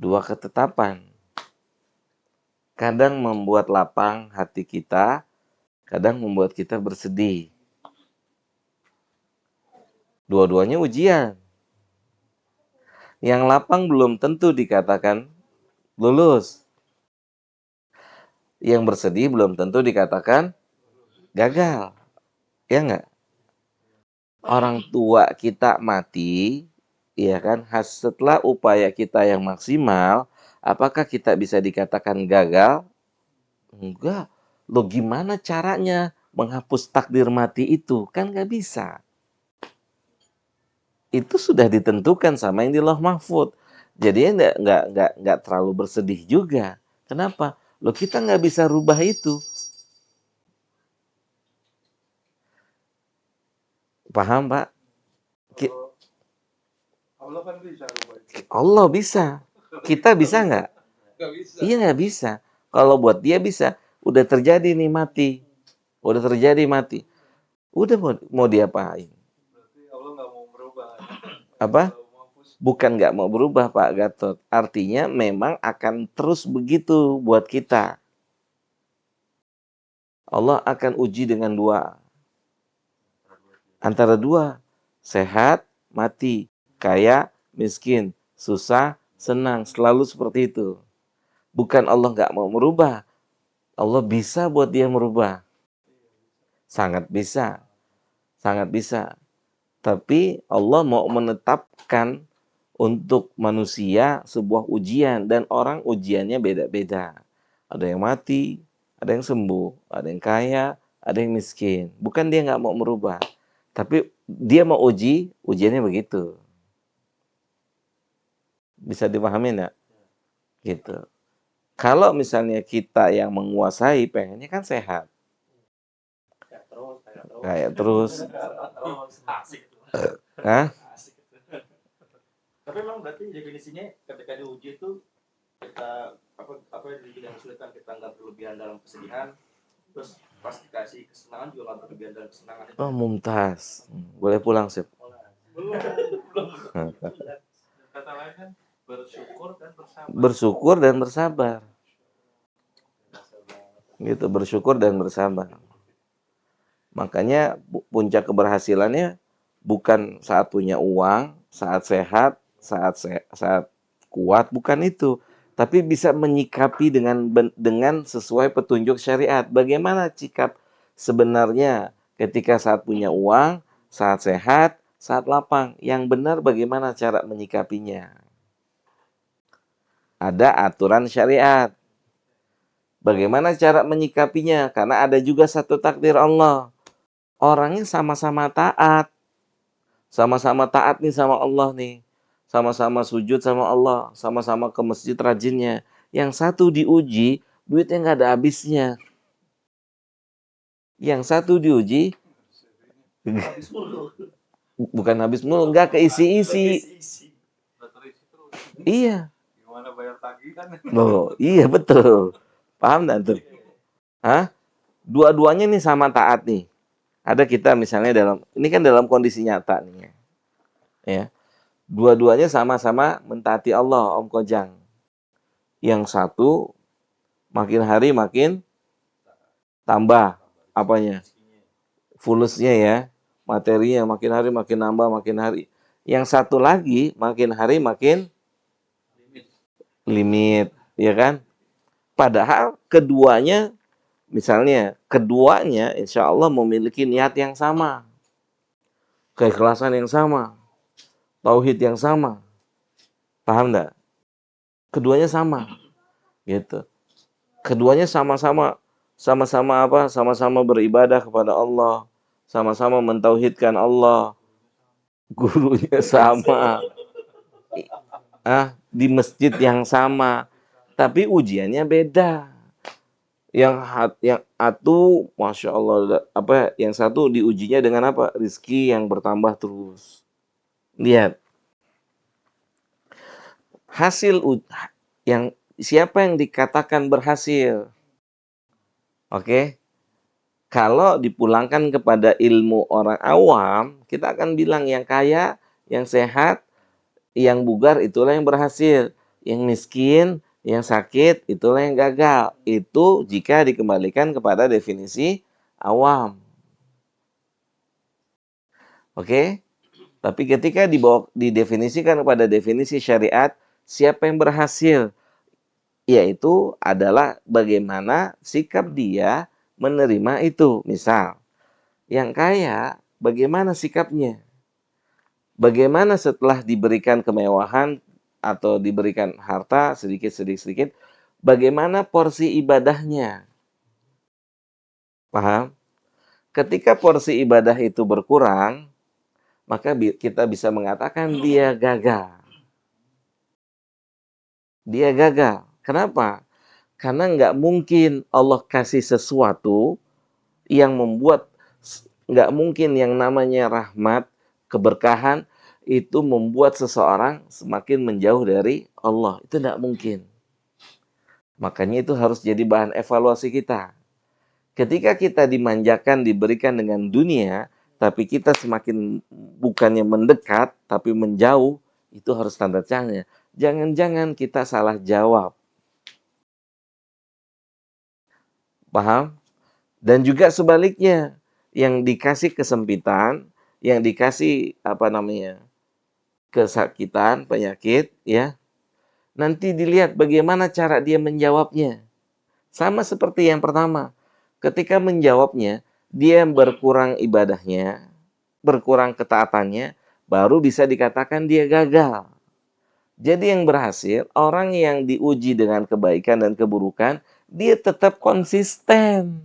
2 ketetapan. Kadang membuat lapang hati kita, kadang membuat kita bersedih. Dua-duanya ujian. Yang lapang belum tentu dikatakan lulus. Yang bersedih belum tentu dikatakan gagal. Ya enggak? Orang tua kita mati, ya kan? Setelah upaya kita yang maksimal, apakah kita bisa dikatakan gagal? Enggak. Loh gimana caranya menghapus takdir mati itu? Kan nggak bisa. Itu sudah ditentukan sama yang di Lauh Mahfud. Jadi nggak terlalu bersedih juga. Kenapa? Loh kita nggak bisa rubah itu. Paham Pak? Allah kan bisa rubah itu. Allah bisa. Kita bisa nggak? Nggak bisa. Iya nggak bisa. Kalau buat dia bisa. Udah terjadi nih mati. Udah terjadi mati. Udah mau diapain? Berarti Allah nggak mau merubah. Apa? Bukan nggak mau berubah Pak Gatot. Artinya memang akan terus begitu buat kita. Allah akan uji dengan 2. Antara 2. Sehat, mati. Kaya, miskin. Susah, senang. Selalu seperti itu. Bukan Allah nggak mau merubah. Allah bisa buat dia merubah. Sangat bisa. Sangat bisa. Tapi Allah mau menetapkan untuk manusia sebuah ujian. Dan orang ujiannya beda-beda. Ada yang mati, ada yang sembuh, ada yang kaya, ada yang miskin. Bukan dia nggak mau merubah. Tapi dia mau uji, ujiannya begitu. Bisa dipahami nggak? Gitu. Kalau misalnya kita yang menguasai, pengennya kan sehat. Kayak terus. Asik. Hah? Tapi memang berarti definisinya ketika diuji itu kita apa yang kesulitan kita nggak berlebihan dalam kesedihan, terus pas dikasih kesenangan juga nggak berlebihan dalam kesenangan itu. Oh, mumtaz. Boleh pulang, Sip. Belum. Kata lain kan bersyukur dan bersabar. Bersyukur dan bersabar. Gitu, bersyukur dan bersabar. Makanya puncak keberhasilannya bukan saat punya uang, saat sehat, saat kuat, bukan itu. Tapi bisa menyikapi dengan sesuai petunjuk syariat. Bagaimana sikap sebenarnya ketika saat punya uang, saat sehat, saat lapang. Yang benar bagaimana cara menyikapinya. Ada aturan syariat. Bagaimana cara menyikapinya? Karena ada juga satu takdir Allah. Orangnya sama-sama taat. Sama-sama taat nih sama Allah nih. Sama-sama sujud sama Allah. Sama-sama ke masjid rajinnya. Yang satu diuji, duitnya nggak ada habisnya. Yang satu diuji, Habis mulu. bukan habis mulu, nggak keisi-isi. Iya. Gimana bayar tagihan? Oh, iya betul. Paham nggak tuh? Hah? Dua-duanya nih sama taat nih. Ada kita misalnya ini kan dalam kondisi nyata nih ya. Dua-duanya sama-sama mentaati Allah, Om Kojang. Yang satu makin hari makin tambah apanya? Fulusnya ya. Materinya makin hari makin nambah, makin hari. Yang satu lagi makin hari makin limit, ya kan? Padahal keduanya insya Allah memiliki niat yang sama. Keikhlasan yang sama. Tauhid yang sama. Paham enggak? Keduanya sama. Gitu. Keduanya sama-sama apa? Sama-sama beribadah kepada Allah, sama-sama mentauhidkan Allah. Gurunya sama. Di masjid yang sama. Tapi ujiannya beda. Yang Masya Allah, yang satu diujinya dengan apa? Rizki yang bertambah terus. Lihat. Siapa yang dikatakan berhasil? Oke. Kalau dipulangkan kepada ilmu orang awam, kita akan bilang yang kaya, yang sehat, yang bugar itulah yang berhasil. Yang miskin, yang sakit itulah yang gagal. Itu jika dikembalikan kepada definisi awam. Oke? Tapi ketika didefinisikan kepada definisi syariat, siapa yang berhasil? Yaitu adalah bagaimana sikap dia menerima itu. Misal, yang kaya bagaimana sikapnya? Bagaimana setelah diberikan kemewahan atau diberikan harta sedikit, bagaimana porsi ibadahnya? Paham? Ketika porsi ibadah itu berkurang, maka kita bisa mengatakan dia gagal. Dia gagal. Kenapa? Karena nggak mungkin Allah kasih sesuatu yang nggak mungkin yang namanya rahmat, keberkahan, itu membuat seseorang semakin menjauh dari Allah. Itu nggak mungkin. Makanya itu harus jadi bahan evaluasi kita. Ketika kita dimanjakan, diberikan dengan dunia, tapi kita semakin bukannya mendekat, tapi menjauh, itu harus tanda tanya. Jangan-jangan kita salah jawab. Paham? Dan juga sebaliknya, yang dikasih kesempitan, yang dikasih kesakitan, penyakit, ya, nanti dilihat bagaimana cara dia menjawabnya. Sama seperti yang pertama, ketika menjawabnya, dia berkurang ibadahnya, berkurang ketaatannya, baru bisa dikatakan dia gagal. Jadi yang berhasil, orang yang diuji dengan kebaikan dan keburukan, dia tetap konsisten.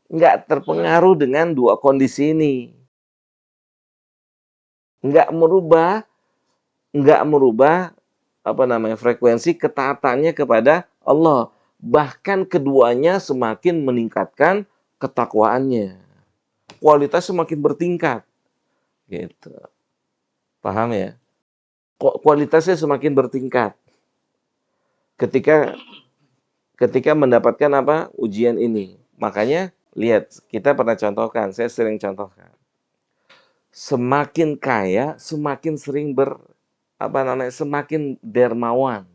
Nggak terpengaruh dengan dua kondisi ini. Nggak merubah frekuensi ketaatannya kepada Allah. Bahkan keduanya semakin meningkatkan ketakwaannya. Kualitas semakin bertingkat. Gitu. Paham ya? Kualitasnya semakin bertingkat. Ketika mendapatkan ujian ini. Makanya lihat, kita pernah contohkan, saya sering contohkan. Semakin kaya, semakin sering semakin dermawan,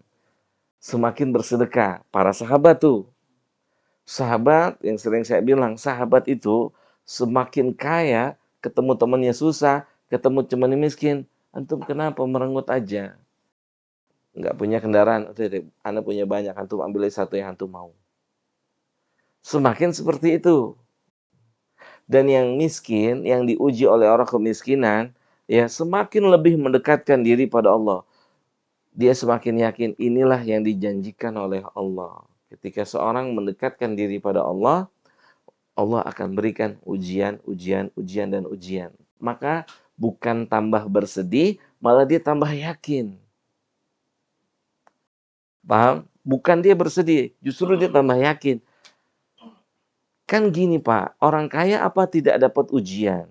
semakin bersedekah. Para sahabat tuh, Sahabat, yang sering saya bilang, sahabat itu semakin kaya, ketemu temannya susah, ketemu temannya miskin, antum kenapa merenggut aja? Nggak punya kendaraan, oke deh, Anda punya banyak, antum ambil satu yang antum mau. Semakin seperti itu. Dan yang miskin, yang diuji oleh orang kemiskinan, ya semakin lebih mendekatkan diri pada Allah. Dia semakin yakin inilah yang dijanjikan oleh Allah. Ketika seorang mendekatkan diri pada Allah, Allah akan berikan ujian, ujian, ujian, dan ujian. Maka bukan tambah bersedih, malah dia tambah yakin. Paham? Bukan dia bersedih, justru dia tambah yakin. Kan gini Pak, orang kaya apa tidak dapat ujian?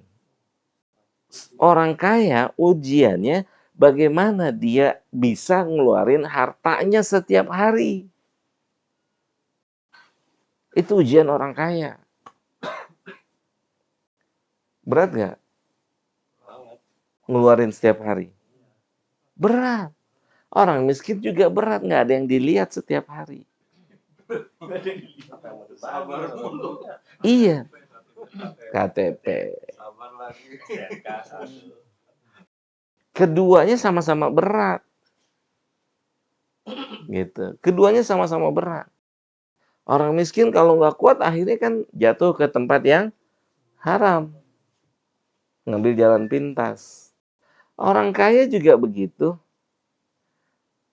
Orang kaya ujiannya bagaimana dia bisa ngeluarin hartanya setiap hari. Itu ujian orang kaya. Berat nggak ngeluarin setiap hari? Berat. Orang miskin juga berat, nggak ada yang dilihat setiap hari. Sabar dulu. Iya, KTP. Sabar lagi. Keduanya sama-sama berat. Gitu. Keduanya sama-sama berat. Orang miskin kalau nggak kuat akhirnya kan jatuh ke tempat yang haram. Ngambil jalan pintas. Orang kaya juga begitu.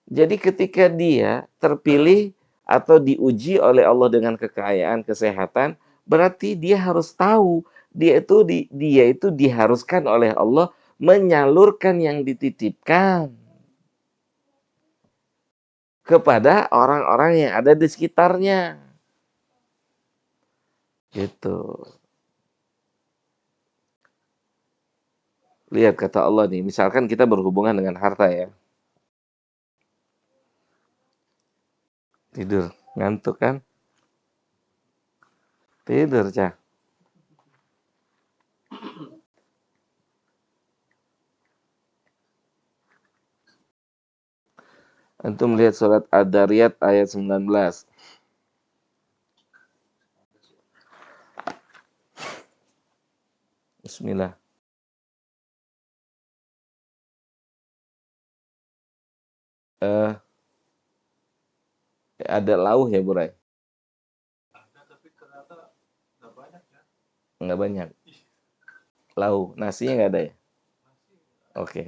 Jadi ketika dia terpilih atau diuji oleh Allah dengan kekayaan, kesehatan, berarti dia harus tahu dia itu diharuskan oleh Allah menyalurkan yang dititipkan kepada orang-orang yang ada di sekitarnya. Gitu. Lihat kata Allah nih, misalkan kita berhubungan dengan harta ya. Tidur, ngantuk kan? Tidur, Cah. Antum lihat surat Ad-Dariyat ayat 19. Bismillah. Ada lauh ya, Burai? Ada tapi ternyata nggak banyak ya. Enggak banyak. Lauh, nasinya nggak ada ya? Masih Oke.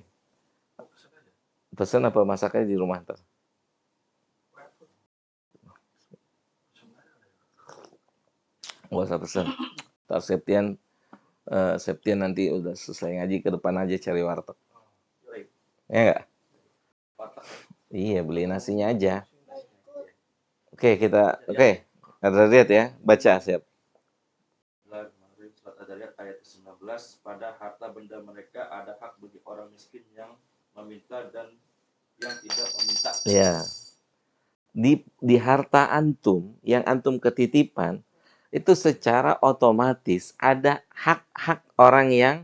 pesen aja. Pesan apa masaknya di rumah ntar? Repot. Nggak usah pesan. Ntar Septian nanti udah selesai ngaji ke depan aja cari warteg. Ya nggak? Iya, beli nasinya aja. Oke. Ada lihat ya, baca siap. Surat Ad-Dariyat ayat 19, pada harta benda mereka ada hak bagi orang miskin yang meminta dan yang tidak meminta. Ya. Di harta antum yang antum ketitipan itu secara otomatis ada hak-hak orang yang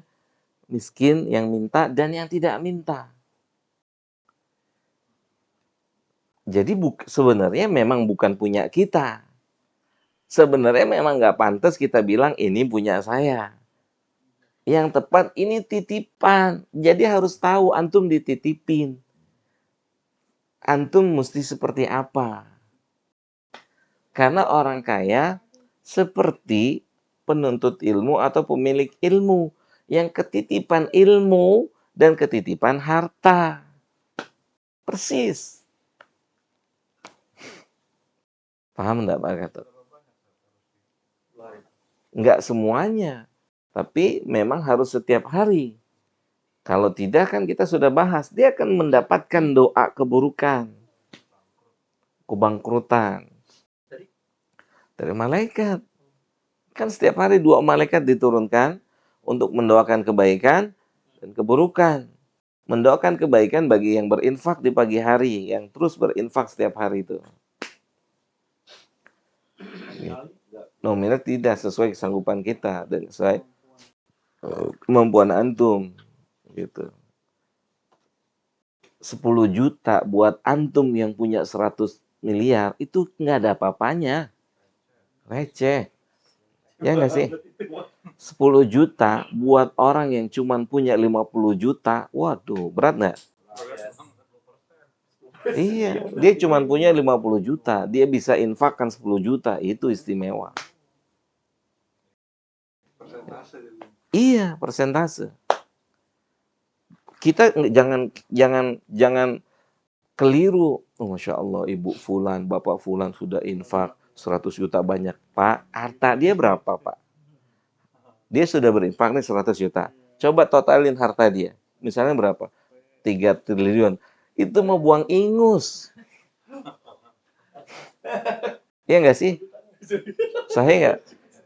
miskin, yang minta dan yang tidak minta. Jadi sebenarnya memang bukan punya kita. Sebenarnya memang nggak pantas kita bilang ini punya saya. Yang tepat ini titipan. Jadi harus tahu antum dititipin. Antum mesti seperti apa. Karena orang kaya seperti penuntut ilmu atau pemilik ilmu yang ketitipan ilmu dan ketitipan harta. Persis. Paham enggak Pak Gatot? Enggak semuanya. Tapi memang harus setiap hari. Kalau tidak kan kita sudah bahas. Dia akan mendapatkan doa keburukan. Kebangkrutan. Dari malaikat. Kan setiap hari 2 malaikat diturunkan untuk mendoakan kebaikan dan keburukan. Mendoakan kebaikan bagi yang berinfak di pagi hari. Yang terus berinfak setiap hari itu. Nominal tidak sesuai kesanggupan kita dan sesuai kemampuan antum gitu. 10 juta buat antum yang punya 100 miliar itu nggak ada apa-apanya. Receh. Ya nggak sih? 10 juta buat orang yang cuman punya 50 juta, waduh, berat nggak? Iya, dia cuman punya 50 juta, dia bisa infakkan 10 juta, itu istimewa. Persentase. Iya, persentase. Kita jangan keliru. Oh, Masya Allah, Ibu Fulan, Bapak Fulan sudah infak 100 juta banyak. Pak, harta dia berapa, Pak? Dia sudah berinfak nih 100 juta. Coba totalin harta dia. Misalnya berapa? 3 triliun. Itu mau buang ingus. Iya nggak sih? Sahih nggak?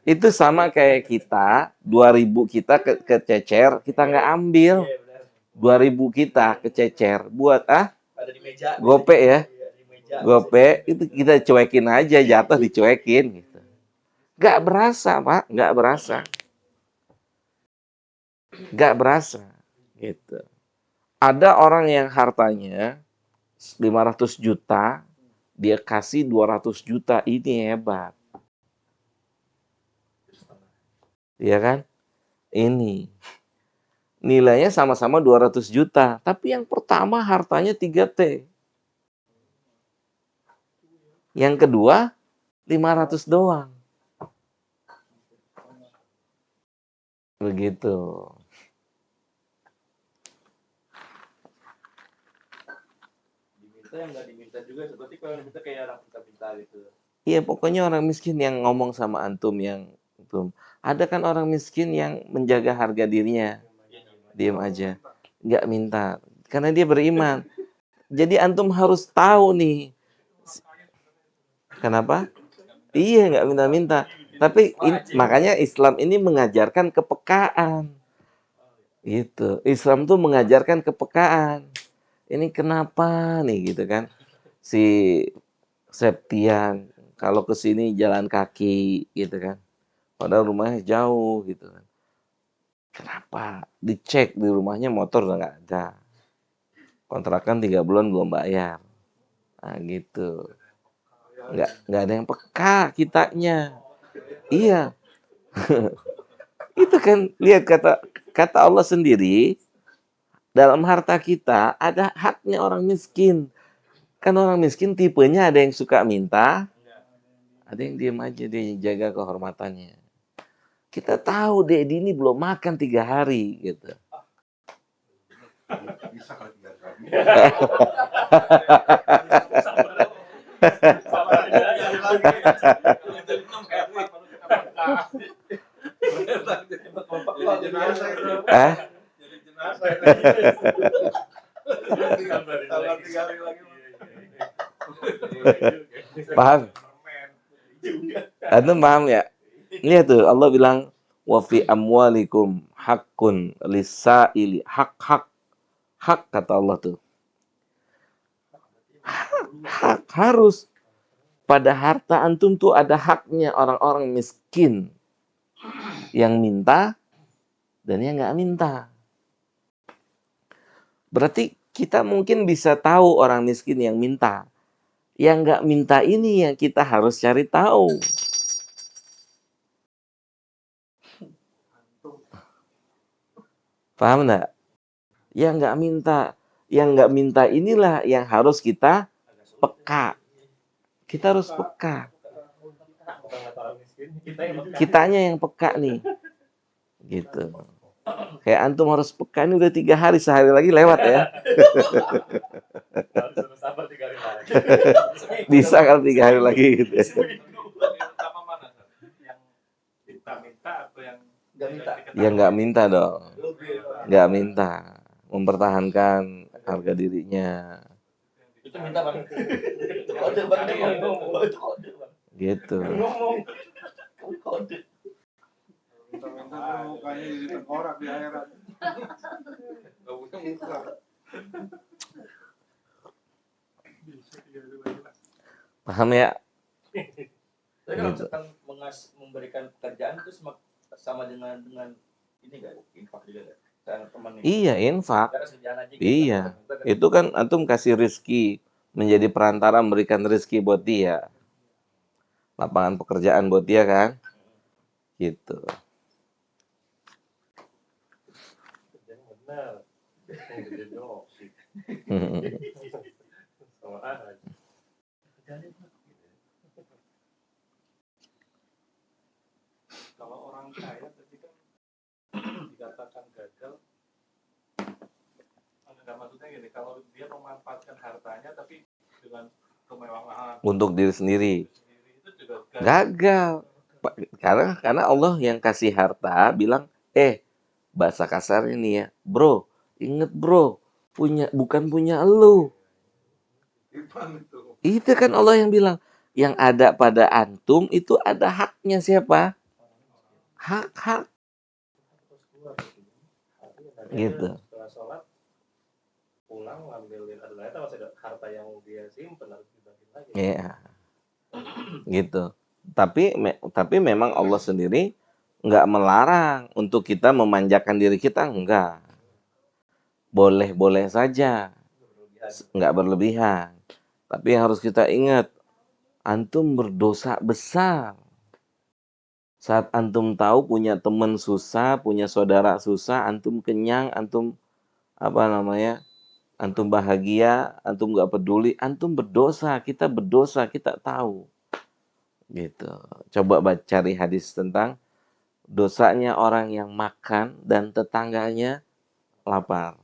Itu sama kayak kita, 2.000 kita kececer, kita nggak ambil. 2.000 kita kececer. Buat Ada di meja. gope ya. Di meja. Gope, itu kita cuekin aja, jatuh dicuekin. Gitu. Nggak berasa, Pak. Nggak berasa. Nggak berasa. Gitu. Ada orang yang hartanya 500 juta, dia kasih 200 juta, ini hebat. Iya kan? Ini. Nilainya sama-sama 200 juta, tapi yang pertama hartanya 3T. Yang kedua 500 doang. Begitu. Diminta yang nggak diminta juga, seperti kalau diminta kayak orang minta-minta gitu. Iya, pokoknya orang miskin yang ngomong sama antum yang antum. Ada kan orang miskin yang menjaga harga dirinya. Diam aja. Nggak minta. Karena dia beriman. Jadi antum harus tahu nih. Kenapa? Iya, nggak minta-minta. Tapi makanya Islam ini mengajarkan kepekaan. Gitu. Islam tuh mengajarkan kepekaan. Ini kenapa nih gitu kan? Si Septian kalau ke sini jalan kaki gitu kan. Padahal rumahnya jauh gitu kan. Kenapa? Dicek di rumahnya motor udah nggak ada. Kontrakan 3 bulan belum bayar. Nah gitu. Nggak ada yang peka kitanya. Iya. Itu kan lihat kata Allah sendiri, dalam harta kita ada haknya orang miskin. Kan orang miskin tipenya ada yang suka minta, ada yang diam aja, dia jaga kehormatannya. Kita tahu Dedi ini belum makan 3 hari gitu. Bisa kalau 3 hari. Ah, paham? Antum paham ya? Lihat tuh Allah bilang wa fi amwalikum haqqun lisaili, hak kata Allah tuh. Hak harus pada harta antum tuh ada haknya orang-orang miskin yang minta dan yang nggak minta. Berarti kita mungkin bisa tahu orang miskin yang minta. Yang nggak minta ini yang kita harus cari tahu. Paham nggak? Yang nggak minta inilah yang harus kita peka. Kita harus peka. Kitanya yang peka nih. Gitu. Kayak antum harus peka, ini udah 3 hari, sehari lagi lewat ya. Bisa kalau 3 hari lagi gitu ya. Yang nggak minta dong. Nggak minta. Mempertahankan harga dirinya. Itu minta bang. Kode bang. Itu kode bang. Gitu. Kode. Minta-minta mukanya jadi tengkorak di akhirat. Gak punya muka. Paham ya? Tapi kalau misalkan memberikan pekerjaan itu sama dengan ini nggak? Infak juga nggak? Teman ini. Iya, infak. Iya. Itu kan antum kasih rezeki, menjadi perantara memberikan rezeki buat dia. lapangan pekerjaan buat dia kan, gitu. Yang benar. Yang gede dong. Sama aja. Kalau orang kaya tadi kan dikatakan gagal, enggak maksudnya gini, kalau dia memanfaatkan hartanya tapi dengan kemewahan Untuk diri sendiri sendiri itu juga gagal. gagal. Karena Allah yang kasih harta bilang, bahasa kasar ini ya, bro, inget bro, bukan punya elu. Itu kan Allah yang bilang, yang ada pada antum itu ada haknya siapa? Hak Terus keluar gitu. Artinya gitu. setelah sholat pulang ngambilin ternyata masih ada harta yang dia simpen harus dibagiin lagi. Iya, gitu. Tapi memang Allah sendiri nggak melarang untuk kita memanjakan diri kita, enggak. Boleh-boleh saja, nggak berlebihan. Tapi harus kita ingat, antum berdosa besar. Saat antum tahu punya teman susah, punya saudara susah, antum kenyang, antum antum bahagia, antum nggak peduli, antum berdosa, kita tahu. Gitu. Coba cari hadis tentang dosanya orang yang makan dan tetangganya lapar.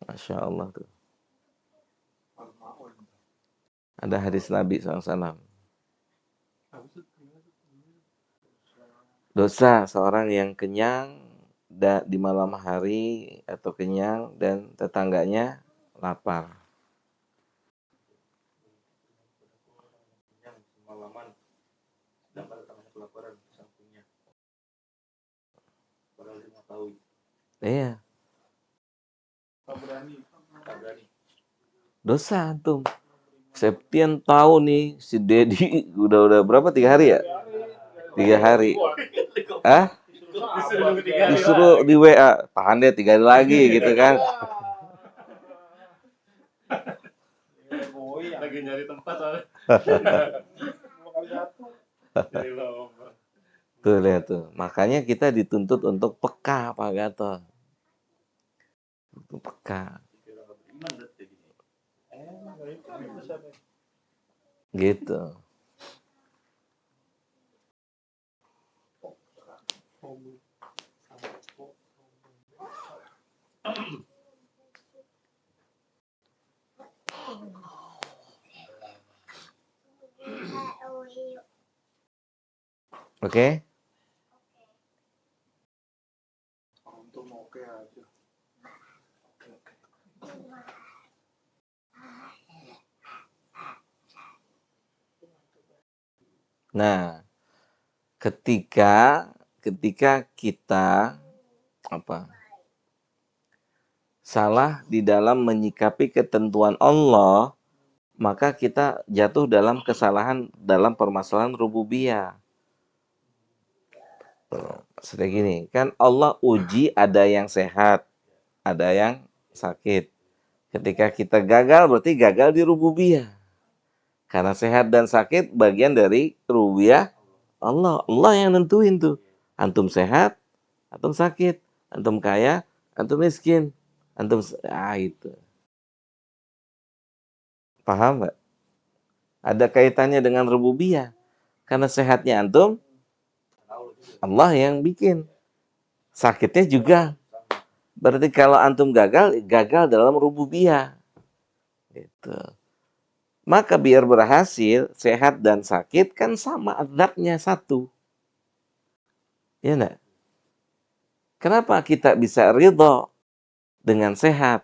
Masya Allah tuh. Ada hadis Nabi SAW. Dosa seorang yang kenyang di malam hari atau kenyang dan tetangganya lapar. Yang semalaman dan pada tangannya kelaparan sampingnya. Padahal dia mengetahui. Iya, Tak berani. dosa antum. Septian tahu nih si Dedi udah berapa 3 hari ya? 3 hari. Ah? Disuruh di WA, tahan deh 3 hari lagi gitu kan. Lagi nyari tempat soalnya. Dari lomba. Tuh lihat tuh. Makanya kita dituntut untuk peka, Pak Gatot. Untuk peka. Gitu. Oke? Nah, ketika kita salah di dalam menyikapi ketentuan Allah, maka kita jatuh dalam kesalahan dalam permasalahan rububiyah. Maksudnya gini, kan Allah uji ada yang sehat, ada yang sakit. Ketika kita gagal, berarti gagal di rububiyah. Karena sehat dan sakit bagian dari rububiyah Allah. Allah yang nentuin tuh. Antum sehat, antum sakit. Antum kaya, antum miskin. Itu. Paham nggak? Ada kaitannya dengan rububiyah. Karena sehatnya antum, Allah yang bikin. Sakitnya juga. Berarti kalau antum gagal dalam rububiyah. Gitu. Maka biar berhasil, sehat dan sakit kan sama adabnya satu. Ya enggak? Kenapa kita bisa ridho dengan sehat?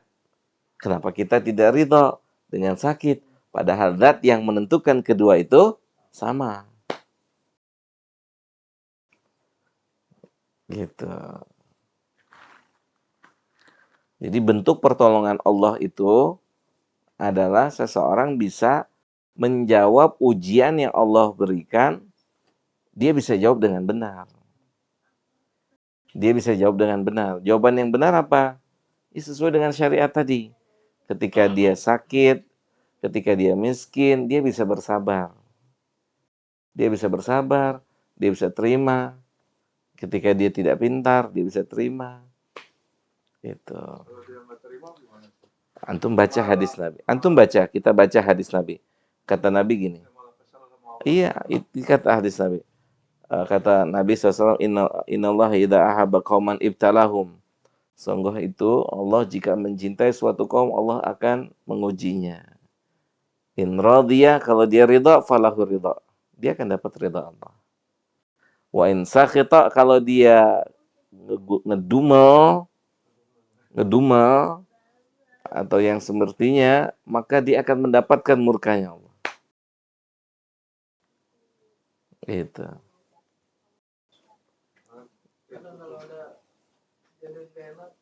Kenapa kita tidak ridho dengan sakit? Padahal zat yang menentukan kedua itu sama. Gitu. Jadi bentuk pertolongan Allah itu adalah seseorang bisa menjawab ujian yang Allah berikan, dia bisa jawab dengan benar. Dia bisa jawab dengan benar. Jawaban yang benar apa? Sesuai dengan syariat tadi. Ketika dia sakit, ketika dia miskin, dia bisa bersabar. Dia bisa bersabar, dia bisa terima. Ketika dia tidak pintar, dia bisa terima. Gitu. Kalau dia nggak terima gimana? Antum baca hadis Nabi. Kita baca hadis Nabi. Kata Nabi gini. Dia malah kesal sama Allah. Iya, itu kata hadis Nabi. Kata Nabi SAW, Inna Allah idha ahabba qauman ibtalahum. Sungguh itu Allah jika mencintai suatu kaum, Allah akan mengujinya. In radhiya, kalau dia ridha, falahu ridha. Dia akan dapat ridha Allah. Wa in sakhita, kalau dia ngedumel atau yang sepertinya, maka dia akan mendapatkan murkanya Allah. Gitu. Kadang kalau ada jadi enak,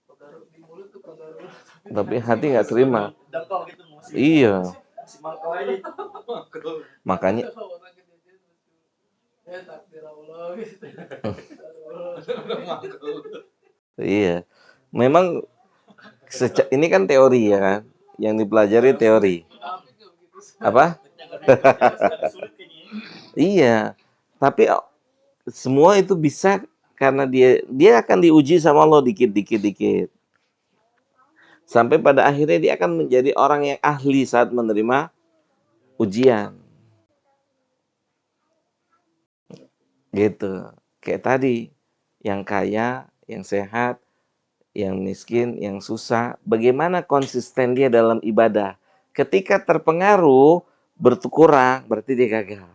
pengaruh di mulut tuh pengaruh. Tapi hati nggak terima. Dangkal gitu masih. Iya. Masih mangkal aja. Makanya Kalau orang kejadian ya takdir Allah gitu. iya. Memang ini kan teori ya kan. Yang dipelajari teori. Tapi nggak begitu. Apa? Sulit kayaknya. Iya. Tapi semua itu bisa karena dia akan diuji sama Allah dikit. Sampai pada akhirnya dia akan menjadi orang yang ahli saat menerima ujian. Gitu. Kayak tadi, yang kaya, yang sehat, yang miskin, yang susah, bagaimana konsisten dia dalam ibadah. Ketika terpengaruh, berkurang, berarti dia gagal.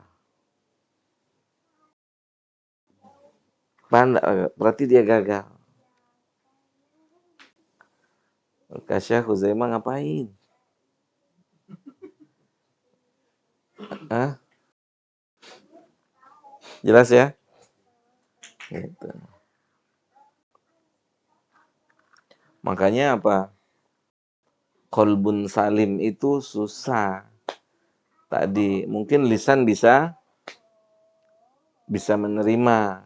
Berarti dia gagal. Kasya Huzaimah ngapain? Hah? Jelas ya? Gitu. Makanya apa? Qalbun salim itu susah. Tadi mungkin lisan bisa menerima.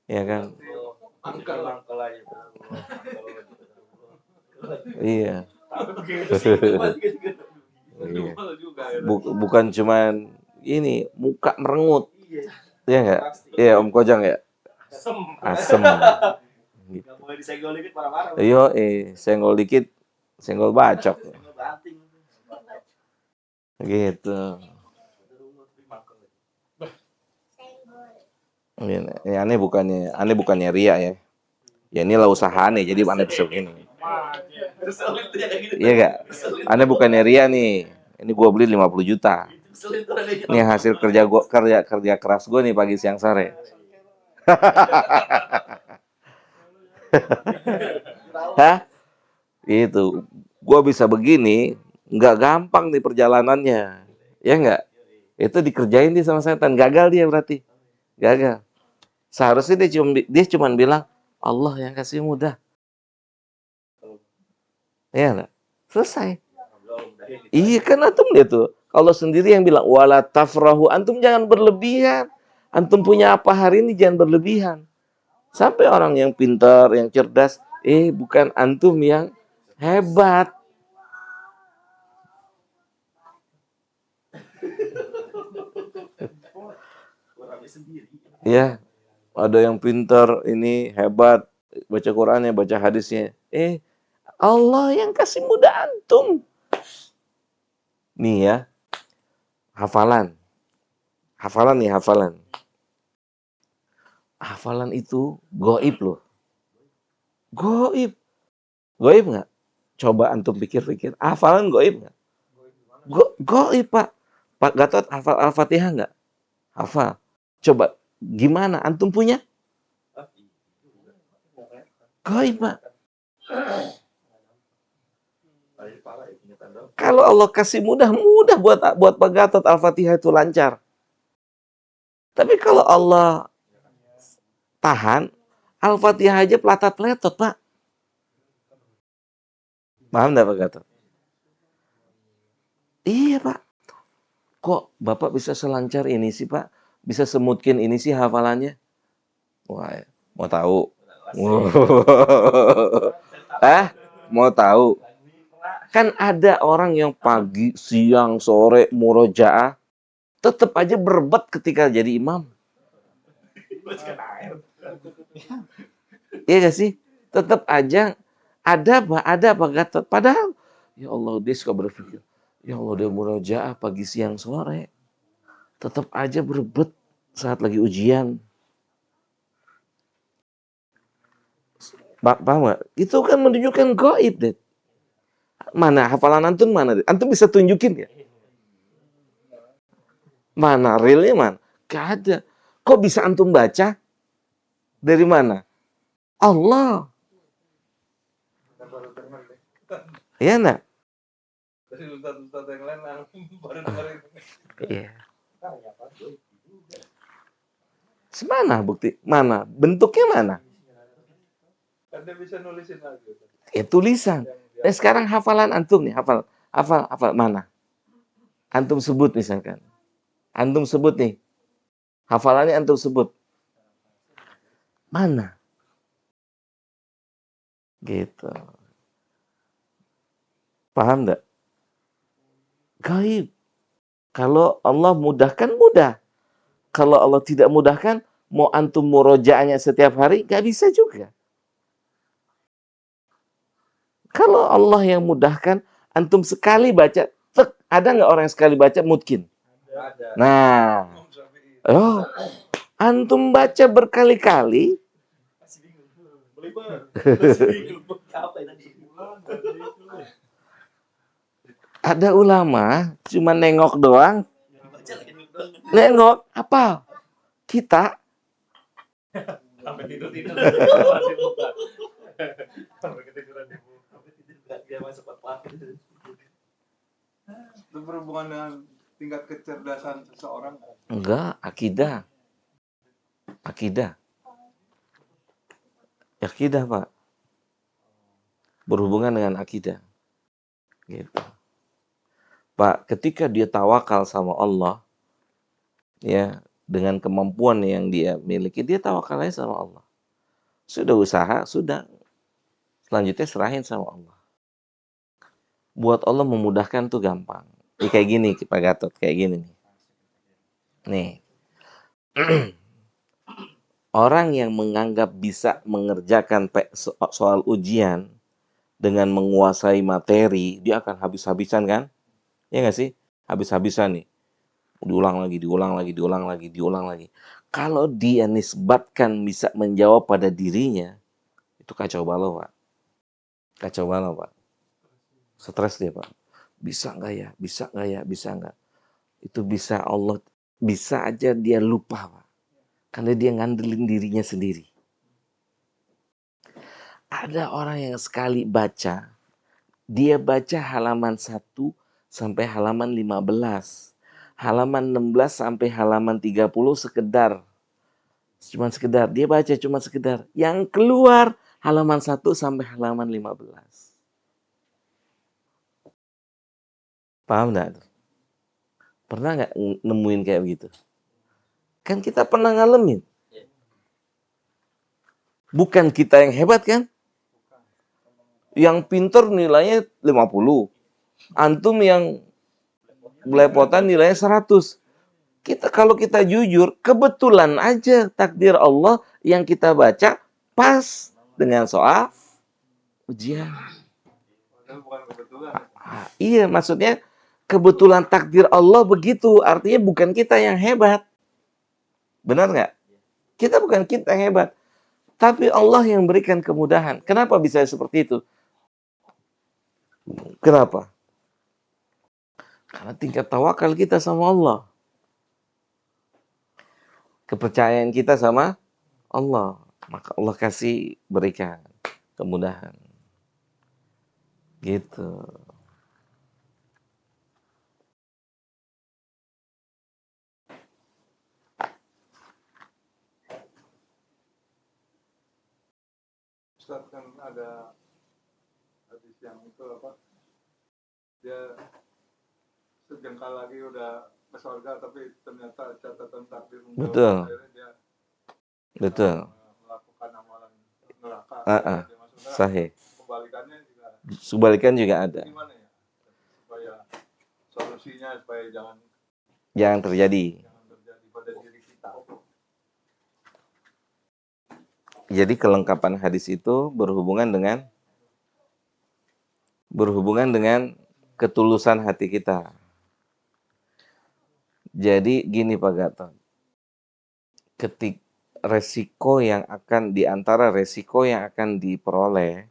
Ya kan? Mangkal aja. Iya. Iya. Iya. Bukan cuman ini muka merengut. Iya enggak? Iya Om Kojang ya? Asem. Gitu. Gak boleh disenggol dikit marah-marah. Iya, senggol dikit, senggol bacok. Senggol banting. Gitu. Ini aneh bukannya ria ya. Ya inilah usaha aneh, jadi aneh bisa begini. Keselin tuh ya kayak gitu. Iya enggak? Aneh bukannya ria nih. Ini gua beli 50 juta. Keselin tuh kayak gitu. Ini hasil kerja keras gua nih pagi siang sore. Hah? Itu. Gua bisa begini, nggak gampang nih perjalanannya. Ya enggak? Itu dikerjain dia sama setan. Gagal dia berarti. Gagal. Seharusnya dia cuma bilang, Allah yang kasih mudah. Ya enggak? Selesai. Iya kan antum lihat tuh. Kalau sendiri yang bilang, wala tafrahu. Antum jangan berlebihan. Antum punya apa hari ini jangan berlebihan. Sampai orang yang pintar, yang cerdas, bukan antum yang hebat. Ya, ada yang pintar, ini hebat, baca Qurannya, baca hadisnya. Allah yang kasih mudah antum. Nih ya, hafalan. Hafalan itu goib loh. Goib nggak? Coba antum pikir-pikir. Hafalan goib nggak? Goib Pak. Pak Gatot hafal Al-Fatihah nggak? Hafal. Coba gimana? Antum punya? Goib Pak. Kalau Allah kasih mudah buat Pak Gatot Al-Fatihah itu lancar. Tapi kalau Allah tahan, Al-Fatihah aja pelatat-peletot, Pak. Paham enggak Pak Gatot? Iya, Pak. Kok Bapak bisa selancar ini sih, Pak? Bisa semutkin ini sih hafalannya? Wah, mau tahu? Mau tahu? Kan ada orang yang pagi, siang, sore murojaah. tetap aja berebut ketika jadi imam. Iya gak sih? Tetap aja ada apa Gatot. Padahal, ya Allah, dia suka berpikir, ya Allah, dia murojaah pagi, siang, sore. Tetap aja berebut saat lagi ujian. Paham gak? Itu kan menunjukkan gaib, deh. Mana hafalan antum mana? Deh? Antum bisa tunjukin ya? Mana realnya mana? Gak ada. Kok bisa antum baca? Dari mana? Allah. Iya enggak? Dari ustaz-ustaz yang lain baru dengerin. Iya. Semana bukti? Mana? Bentuknya mana? Kan dia bisa nulisin lagi. Ya tulisan. Nah sekarang hafalan antum nih, hafal mana? Antum sebut misalkan. Antum sebut nih. Hafalannya antum sebut. Mana? Gitu. Paham enggak? Gaib. Kalau Allah mudahkan, mudah. Kalau Allah tidak mudahkan, mau antum murojaahnya setiap hari, gak bisa juga. Kalau Allah yang mudahkan, antum sekali baca, ada nggak orang yang sekali baca mungkin? Ada. Nah, oh, antum baca berkali-kali, ada ulama cuma nengok doang, nengok apa? Kita Sampai tidur masih buka. Sampai ketiduran dia masuk itu berhubungan dengan tingkat kecerdasan seseorang. enggak, akidah, Pak, berhubungan dengan akidah, gitu. Pak, ketika dia tawakal sama Allah, ya, dengan kemampuan yang dia miliki, dia tawakal aja sama Allah. Sudah usaha, sudah. Selanjutnya serahin sama Allah. Buat Allah memudahkan tuh gampang. Kayak gini, Pak Gatot, kayak gini nih. Nih. Orang yang menganggap bisa mengerjakan soal ujian dengan menguasai materi, dia akan habis-habisan kan? Ya nggak sih? Habis-habisan nih. Diulang lagi. Kalau dia nisbatkan bisa menjawab pada dirinya, itu kacau balau, Pak. Stres dia, Pak. Bisa nggak ya? Itu bisa Allah, bisa aja dia lupa, Pak. Karena dia ngandelin dirinya sendiri. Ada orang yang sekali baca, dia baca halaman 1 sampai halaman 15. Halaman 16 sampai halaman 30 sekedar. Dia baca cuma sekedar. Yang keluar halaman 1 sampai halaman 15. Paham nggak? Pernah nggak nemuin kayak begitu? Kan kita pernah ngalamin. Bukan kita yang hebat kan? Yang pinter nilainya 50. Antum yang belepotan nilainya 100. Kalau kita jujur, kebetulan aja takdir Allah yang kita baca pas dengan soal ujian. Bukan kebetulan. Iya, maksudnya kebetulan takdir Allah begitu. Artinya bukan kita yang hebat. Benar nggak? Bukan kita yang hebat. Tapi Allah yang berikan kemudahan. Kenapa bisa seperti itu? Kenapa? Karena tingkat tawakal kita sama Allah. Kepercayaan kita sama Allah. Maka Allah kasih berikan kemudahan. Gitu. Ustaz, kan ada hadis yang itu apa? Dia sejengkal lagi udah ke surga, tapi ternyata catatan takdir Betul. dia Betul. melakukan amalan neraka. Dia masuk neraka. Sahih. Kebalikan juga ada. ada. Gimana ya? Supaya solusinya supaya jangan Jangan terjadi. Jangan terjadi pada diri kita. Jadi kelengkapan hadis itu berhubungan dengan ketulusan hati kita. Jadi gini Pak Gatot, di antara resiko yang akan diperoleh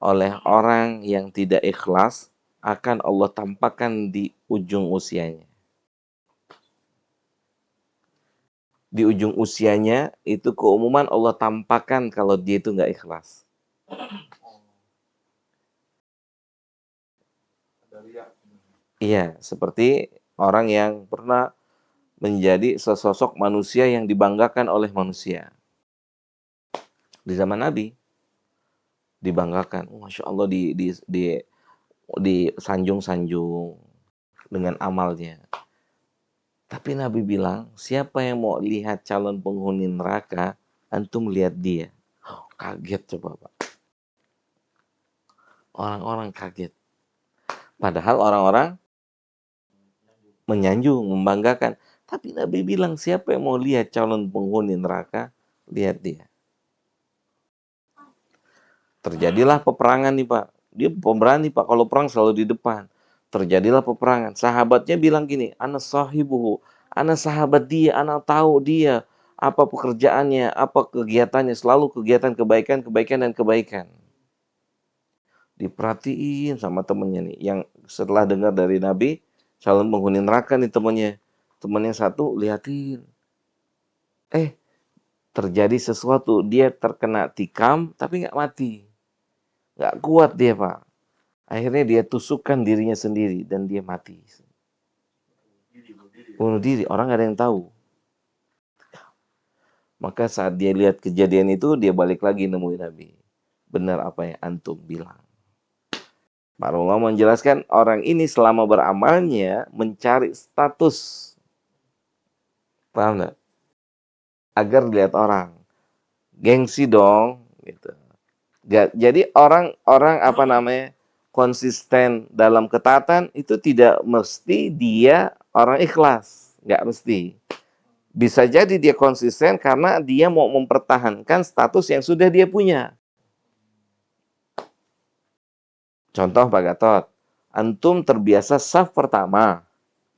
oleh orang yang tidak ikhlas akan Allah tampakkan di ujung usianya. Di ujung usianya itu keumuman Allah tampakkan kalau dia itu nggak ikhlas. Ada riak. Iya, seperti orang yang pernah menjadi sesosok manusia yang dibanggakan oleh manusia. Di zaman Nabi dibanggakan, Masya Allah disanjung-sanjung dengan amalnya. Tapi Nabi bilang, siapa yang mau lihat calon penghuni neraka, antum lihat dia. Kaget coba Pak. Orang-orang kaget. Padahal orang-orang menyanjung, membanggakan. Tapi Nabi bilang, siapa yang mau lihat calon penghuni neraka, lihat dia. Terjadilah peperangan nih Pak. Dia pemberani Pak, kalau perang selalu di depan. Terjadilah peperangan. Sahabatnya bilang gini, ana sahibuhu, ana sahabat dia, ana tahu dia. Apa pekerjaannya, apa kegiatannya, selalu kegiatan kebaikan, dan kebaikan. Diperhatiin sama temennya nih, yang setelah dengar dari Nabi, calon penghuni neraka nih temennya. Temennya satu, liatin. Terjadi sesuatu, dia terkena tikam, tapi nggak mati. Nggak kuat dia Pak. Akhirnya dia tusukkan dirinya sendiri dan dia mati. Bunuh diri, orang nggak ada yang tahu. Maka saat dia lihat kejadian itu, dia balik lagi nemuin Nabi. Benar apa yang antum bilang. Para ulama menjelaskan orang ini selama beramalnya mencari status. Paham nggak? Agar dilihat orang. Gengsi dong. Gitu. Jadi orang konsisten dalam ketaatan itu tidak mesti dia orang ikhlas, nggak mesti. Bisa jadi dia konsisten karena dia mau mempertahankan status yang sudah dia punya. Contoh Pak Gatot, antum terbiasa saf pertama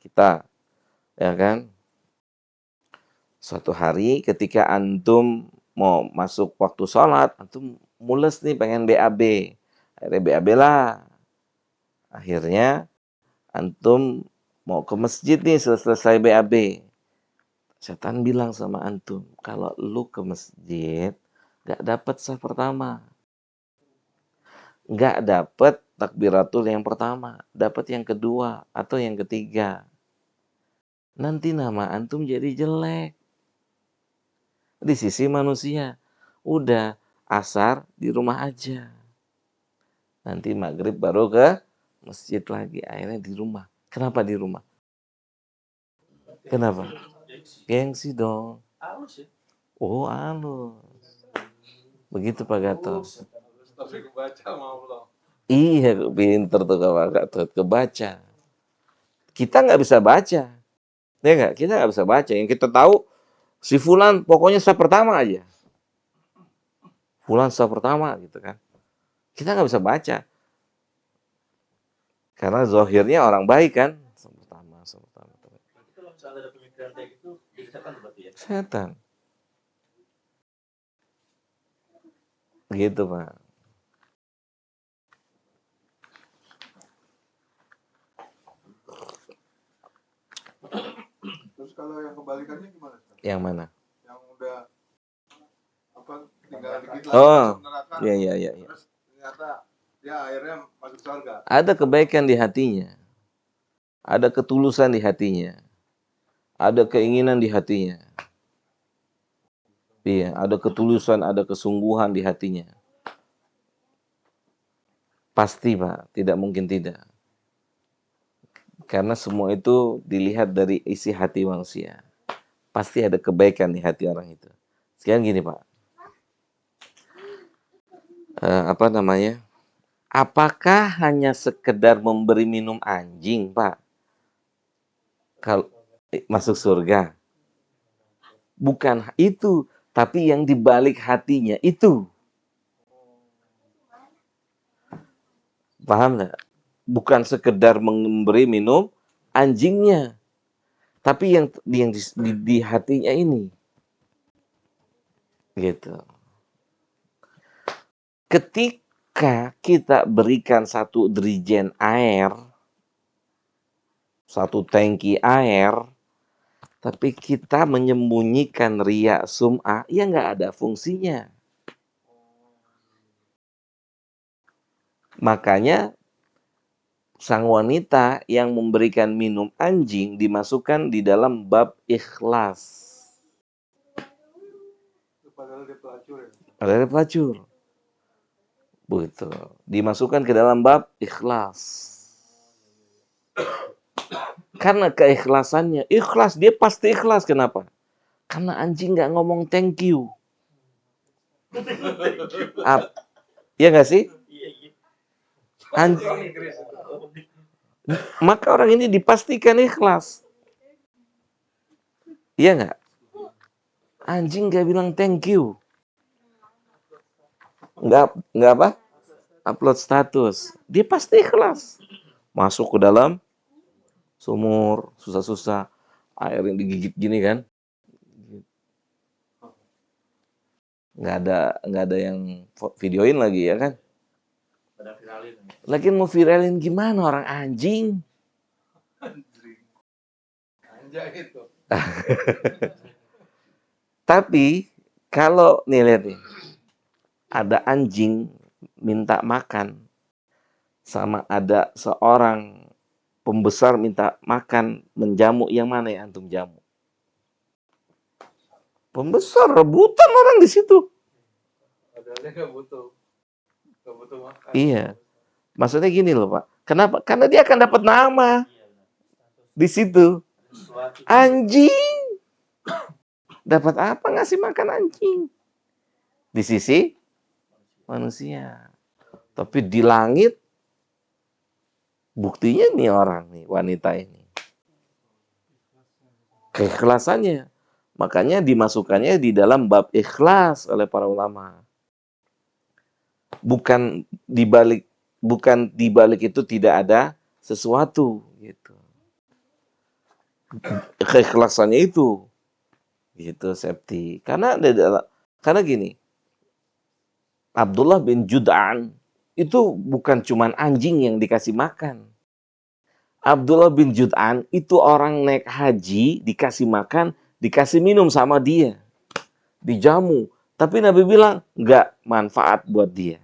kita, ya kan? Suatu hari ketika antum mau masuk waktu sholat, antum mules nih pengen BAB. Akhirnya BAB lah. Akhirnya antum mau ke masjid nih selesai BAB. Setan bilang sama antum, kalau lu ke masjid gak dapat saf pertama. Gak dapat takbiratul yang pertama, dapat yang kedua atau yang ketiga. Nanti nama antum jadi jelek di sisi manusia. Udah asar di rumah aja. Nanti maghrib baru ke masjid lagi. Akhirnya di rumah. Kenapa di rumah? Kenapa? Gengsi dong. Halus ya. Oh, halus. Begitu Pak Gatot. Tapi kebaca mau belum. Iya, pinter tuh Pak Gatot. Kebaca. Kita nggak bisa baca. Ya nggak? Kita nggak bisa baca. Yang kita tahu, si Fulan pokoknya saf pertama aja. Fulan saf pertama gitu kan. Kita nggak bisa baca. Karena zohirnya orang baik kan. Saf pertama. Berarti kalau misalnya ada pemikiran kayak gitu, jadi setan berarti ya. Setan. Gitu Pak. Terus kalau yang kebalikannya gimana? Yang mana? Yang udah tinggal dikit lagi Oh, masuk neraka. iya. Terus ternyata dia akhirnya masuk surga. Ada kebaikan di hatinya. Ada ketulusan di hatinya. Ada keinginan di hatinya. Iya, ada ketulusan, ada kesungguhan di hatinya. Pasti Pak, tidak mungkin tidak. Karena semua itu dilihat dari isi hati manusia. Pasti ada kebaikan di hati orang itu. Sekarang gini Pak. Apakah hanya sekedar memberi minum anjing Pak? masuk surga. Bukan itu, tapi yang dibalik hatinya itu. Paham nggak? Bukan sekedar memberi minum anjingnya, tapi yang di hatinya ini. Gitu. Ketika kita berikan satu dirijen air, satu tangki air, tapi kita menyembunyikan riya sum'ah, ya nggak ada fungsinya. Makanya sang wanita yang memberikan minum anjing dimasukkan di dalam bab ikhlas. Padahal dia pelacur ya. Ada pelacur. Begitu. Dimasukkan ke dalam bab ikhlas. Karena keikhlasannya, ikhlas, dia pasti ikhlas. Kenapa? Karena anjing nggak ngomong thank you. Iya nggak sih? Anjing. Maka orang ini dipastikan ikhlas. Iya nggak? Anjing nggak bilang thank you. Nggak apa? Upload status. Dia pasti ikhlas. Masuk ke dalam sumur, susah-susah. Air yang digigit gini kan. Nggak ada yang videoin lagi ya kan. Lagi mau viralin gimana orang anjing? Anja itu. Tapi kalau nih lihat nih, ada anjing minta makan sama ada seorang pembesar minta makan menjamu, yang mana ya antum jamu? Pembesar rebutan orang di situ. Padahal dia nggak butuh makan. Iya, maksudnya gini loh Pak. Kenapa? Karena dia akan dapat nama di situ. Anjing dapat apa ngasih makan anjing? Di sisi manusia. Tapi di langit buktinya nih orang nih, wanita ini. Keikhlasannya. Makanya dimasukkannya di dalam bab ikhlas oleh para ulama. Bukan di balik itu tidak ada sesuatu gitu. Keikhlasannya itu gitu Septi. Karena gini, Abdullah bin Jud'an itu bukan cuman anjing yang dikasih makan. Abdullah bin Jud'an itu orang naik haji, dikasih makan, dikasih minum sama dia. Dijamu. Tapi Nabi bilang, nggak manfaat buat dia.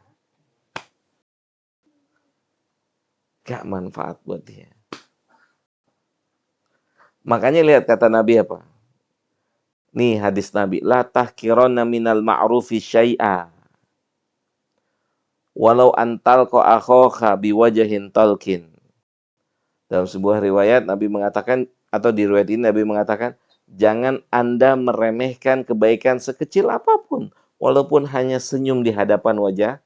Nggak manfaat buat dia. Makanya lihat kata Nabi apa? Nih hadis Nabi. La tahkironna minal ma'rufi syai'a. Walau antal ko akhoka biwajahin talkin. Dalam sebuah riwayat Nabi mengatakan, atau di riwayat ini Nabi mengatakan, jangan Anda meremehkan kebaikan sekecil apapun, walaupun hanya senyum di hadapan wajah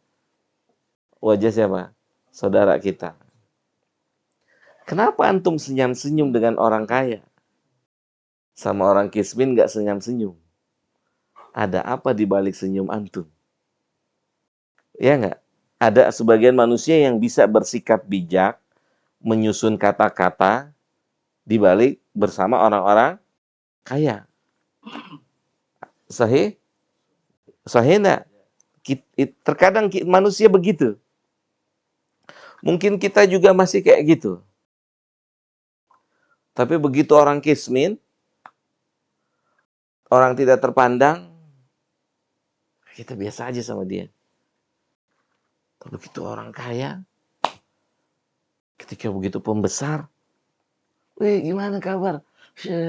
siapa? Saudara kita. Kenapa antum senyum-senyum dengan orang kaya? Sama orang kismin nggak senyum-senyum? Ada apa di balik senyum antum? Ya nggak? Ada sebagian manusia yang bisa bersikap bijak, menyusun kata-kata di balik bersama orang-orang kaya. Sahih? Sahih enggak? Terkadang manusia begitu. Mungkin kita juga masih kayak gitu. Tapi begitu orang kismin, orang tidak terpandang, kita biasa aja sama dia. Tapi begitu orang kaya, ketika begitu pembesar, wih gimana kabar?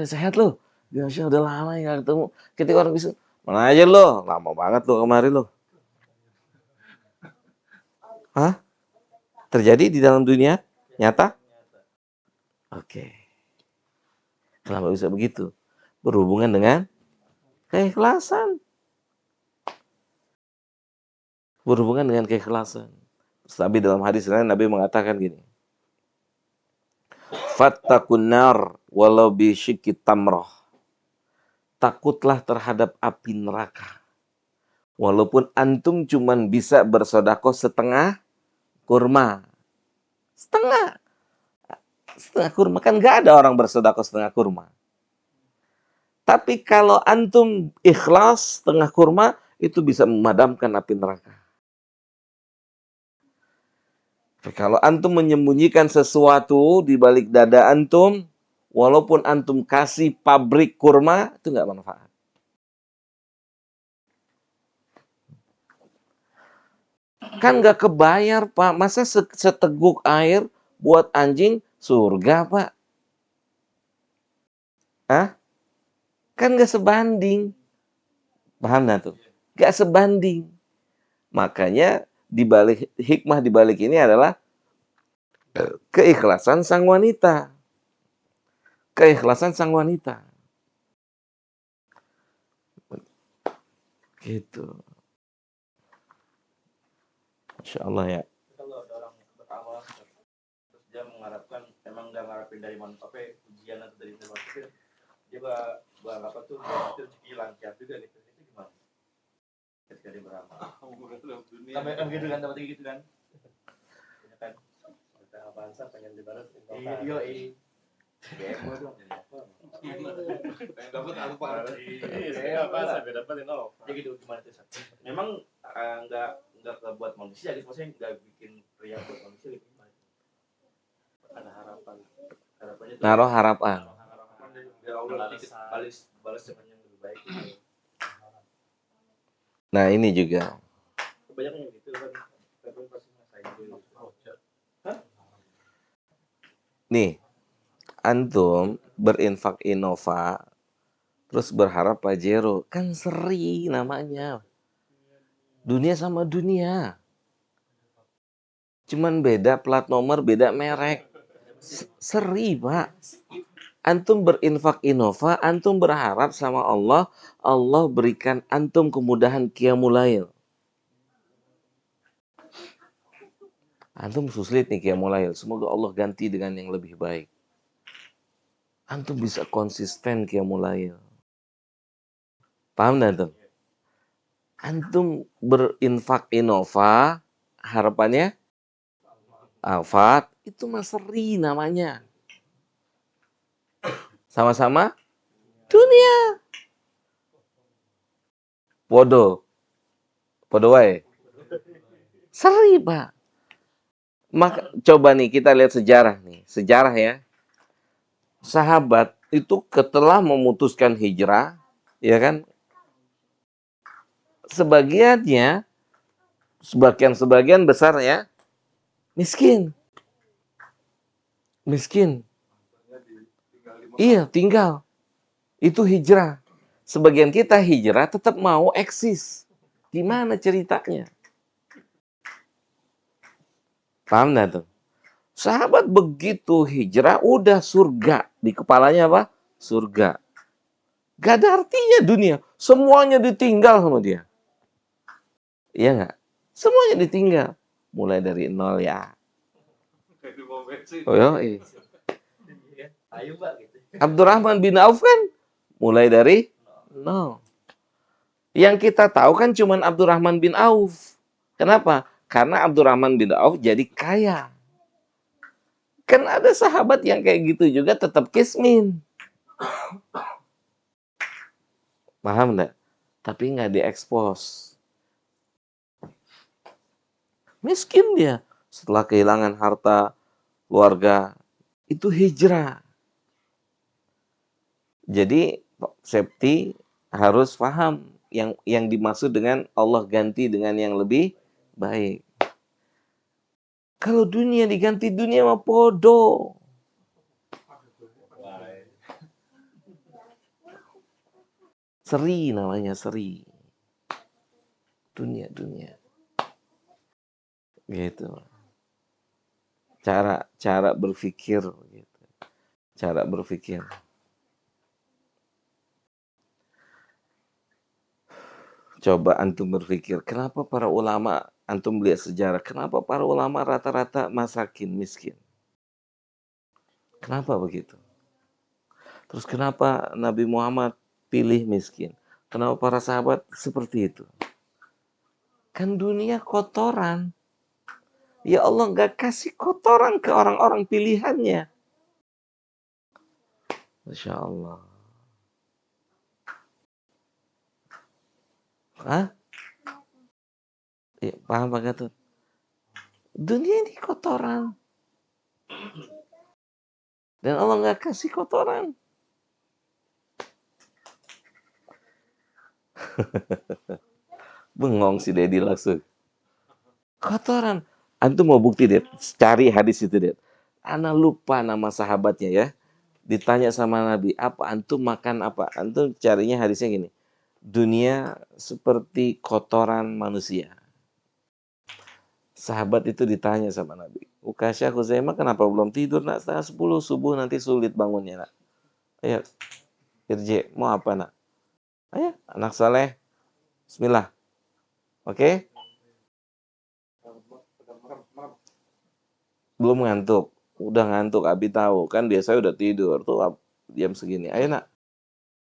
Sehat lo? Ya, udah lama ya gak ketemu. Ketika orang bisa, mana aja lo? Lama banget lo kemari lo. Hah? Terjadi di dalam dunia nyata? Oke. Kenapa bisa begitu? Berhubungan dengan keikhlasan. Berhubungan dengan keikhlasan. Tapi dalam hadis lain Nabi mengatakan gini. Fattakun nar walau bisyikki tamrah. Takutlah terhadap api neraka. Walaupun antum cuman bisa bersedekah setengah kurma. Setengah. Setengah kurma. Kan nggak ada orang bersedekah setengah kurma. Tapi kalau antum ikhlas setengah kurma, itu bisa memadamkan api neraka. Tapi kalau antum menyembunyikan sesuatu di balik dada antum, walaupun antum kasih pabrik kurma, itu nggak manfaat. Kan nggak kebayar, Pak. Masa seteguk air buat anjing surga, Pak? Hah? Kan nggak sebanding. Paham nggak tuh? Nggak sebanding. Makanya hikmah di balik ini adalah keikhlasan sang wanita. Keikhlasan sang wanita. Gitu. Masya Allah ya. Kalau ada orang beramal terus dia mengharapkan, emang nggak mengharapin dari manusia ujian atau dari manusia, dia beranggapan tuh itu rezeki lancar juga gitu, itu gimana ketika dia beramal? Sampai kan gitu kan, dapat gitu kan? Ya kan? Kita Avanza pengen dibalas Iya, demo dong. Pengen dapat apa? Iya, Avanza gue dapetin Ya gitu, gimana tuh? Memang nggak buat manusia gitu, maksudnya nggak bikin pria buat manusia gitu, gimana? ada harapan. Harapannya tuh Naruh harapan. biar Allah nanti balas dengan yang lebih baik gitu. Nah ini juga. Kebanyakan yang gitu kan, tapi pasti ngerasain dulu. Nih, antum berinfak Innova, terus berharap Pajero. Kan seri namanya. Dunia sama dunia. Cuman beda plat nomor, beda merek. Seri, Pak. Antum berinfak Innova, antum berharap sama Allah, Allah berikan antum kemudahan qiyamul lail. Antum suslit nih qiyamul lail, semoga Allah ganti dengan yang lebih baik. Antum bisa konsisten qiyamul lail. Paham enggak antum? Antum berinfak Innova, harapannya Alfat, itu mah seri namanya. Sama-sama dunia. Podo wae. Seri, Pak. Maka coba nih kita lihat sejarah nih. Sejarah ya. Sahabat itu setelah memutuskan hijrah, ya kan? Sebagian besar ya miskin. Miskin. Iya, tinggal. Itu hijrah. Sebagian kita hijrah tetap mau eksis. Gimana ceritanya? Paham nggak tuh? Sahabat begitu hijrah, udah surga. Di kepalanya apa? Surga. Gak ada artinya dunia. Semuanya ditinggal sama dia. Iya nggak? Semuanya ditinggal. Mulai dari nol ya. Oh iya. Ayo Pak gitu. Abdurrahman bin Auf kan mulai dari nol. Yang kita tahu kan cuma Abdurrahman bin Auf. Kenapa? Karena Abdurrahman bin Auf jadi kaya. Kan ada sahabat yang kayak gitu juga tetap kismin. Paham nggak? Tapi nggak diekspos. Miskin dia. Setelah kehilangan harta, keluarga, itu hijrah. Jadi safety harus paham yang dimaksud dengan Allah ganti dengan yang lebih baik. Kalau dunia diganti dunia mah podo. Seri namanya, seri. Dunia. Gitu. Cara berpikir gitu. Cara berpikir. Coba antum berpikir, kenapa para ulama, antum lihat sejarah, kenapa para ulama rata-rata masakin, miskin? Kenapa begitu? Terus kenapa Nabi Muhammad pilih miskin? Kenapa para sahabat seperti itu? Kan dunia kotoran. Ya Allah nggak kasih kotoran ke orang-orang pilihannya. Masya Allah. Hah? Ya, paham Pak Gatot? Dunia ini kotoran. Dan Allah nggak kasih kotoran. Bengong si Dedi langsung. Kotoran. Antum mau bukti, Det? Cari hadis itu, Det. Ana lupa nama sahabatnya ya. Ditanya sama Nabi, apa antum makan apa? Antum carinya hadisnya gini. Dunia seperti kotoran manusia. Sahabat itu ditanya sama Nabi. Ukasya Khuzaimah kenapa belum tidur nak? Setengah 10 subuh nanti sulit bangunnya nak. Ayo, Irje, mau apa nak? Ayo, anak soleh. Bismillah. Oke? Belum ngantuk. Udah ngantuk, Abi tahu. Kan biasanya udah tidur. Tuh jam segini. Ayo nak,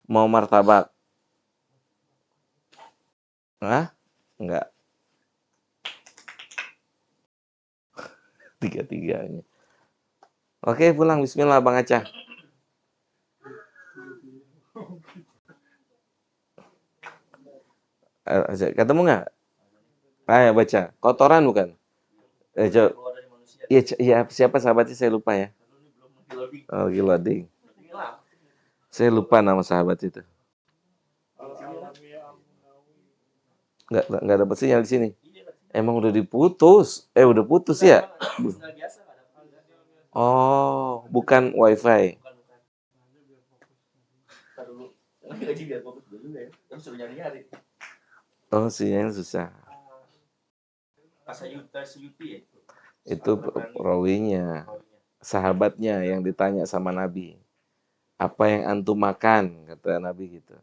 mau martabak? Hah? Enggak. Tiga-tiganya. Oke, pulang. Bismillah, Bang Acah. Ketemu nggak? Ayo baca. Kotoran bukan? Coba. Keluar dari manusia. Iya, iya, siapa sahabatnya saya lupa ya. Lalu ini belum lagi Oh, gila ding. loading. Saya lupa nama sahabat itu. Nggak dapat sinyal di sini. Emang udah diputus? Udah putus ya? Sinyal biasa nggak ada. Oh, bukan wifi. Bukan. Ntar dulu. Lagi gaji biar fokus dulu ya. Terus suruh nyari-nyari. Oh, sinyal susah. Kasayuti ya. Itu perawinya, sahabatnya yang ditanya sama Nabi. Apa yang antum makan? Kata Nabi gitu.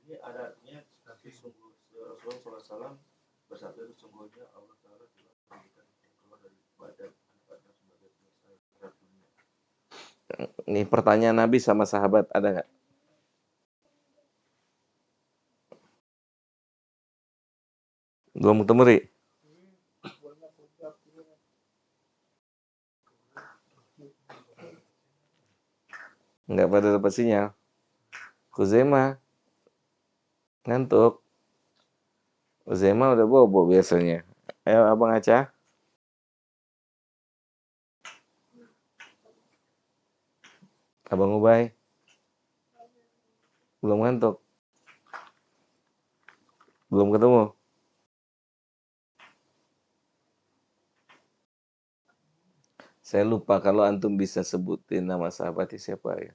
Ini ada artinya Nabi Rasulullah SAW bersabda sesungguhnya Allah Taala telah memberikan keluar dari badan anak-anak sebagai penyelesaian berat dunia. Ini pertanyaan Nabi sama sahabat ada nggak? Belum ketemu, Ri? Nggak pada dapat sinyal. Khuzaimah ngantuk. Khuzaimah udah bobo biasanya. Ayo Abang Acah. Abang Ubay. Belum ngantuk. Belum ketemu. Saya lupa kalau antum bisa sebutin nama sahabatnya siapa ya.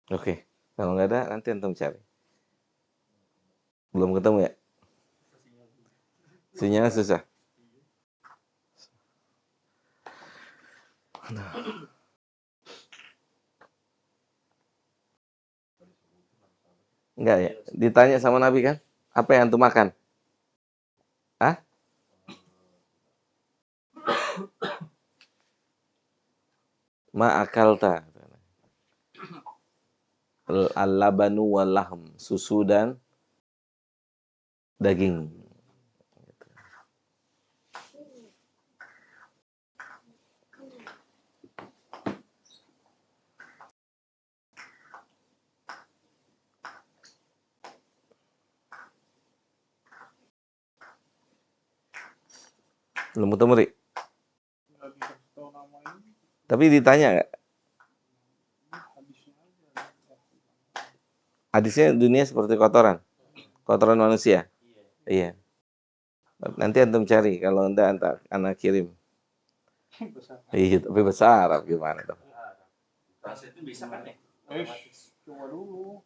Oke, kalau nggak ada nanti antum cari. Belum ketemu ya? Sinyalnya susah. Enggak ya? Ditanya sama Nabi kan? Apa yang antum makan? Hah? Ma akalta. Al-labanu wal lahm. Susu dan daging. Belum ketemu, Ri? Tapi ditanya nggak? Hadisnya dunia seperti kotoran. Kotoran manusia. Iya. Nanti antum cari. Kalau enggak, anak kirim. Iya, tapi besar. Gimana tuh? Translate itu bisa kan ya? Coba dulu.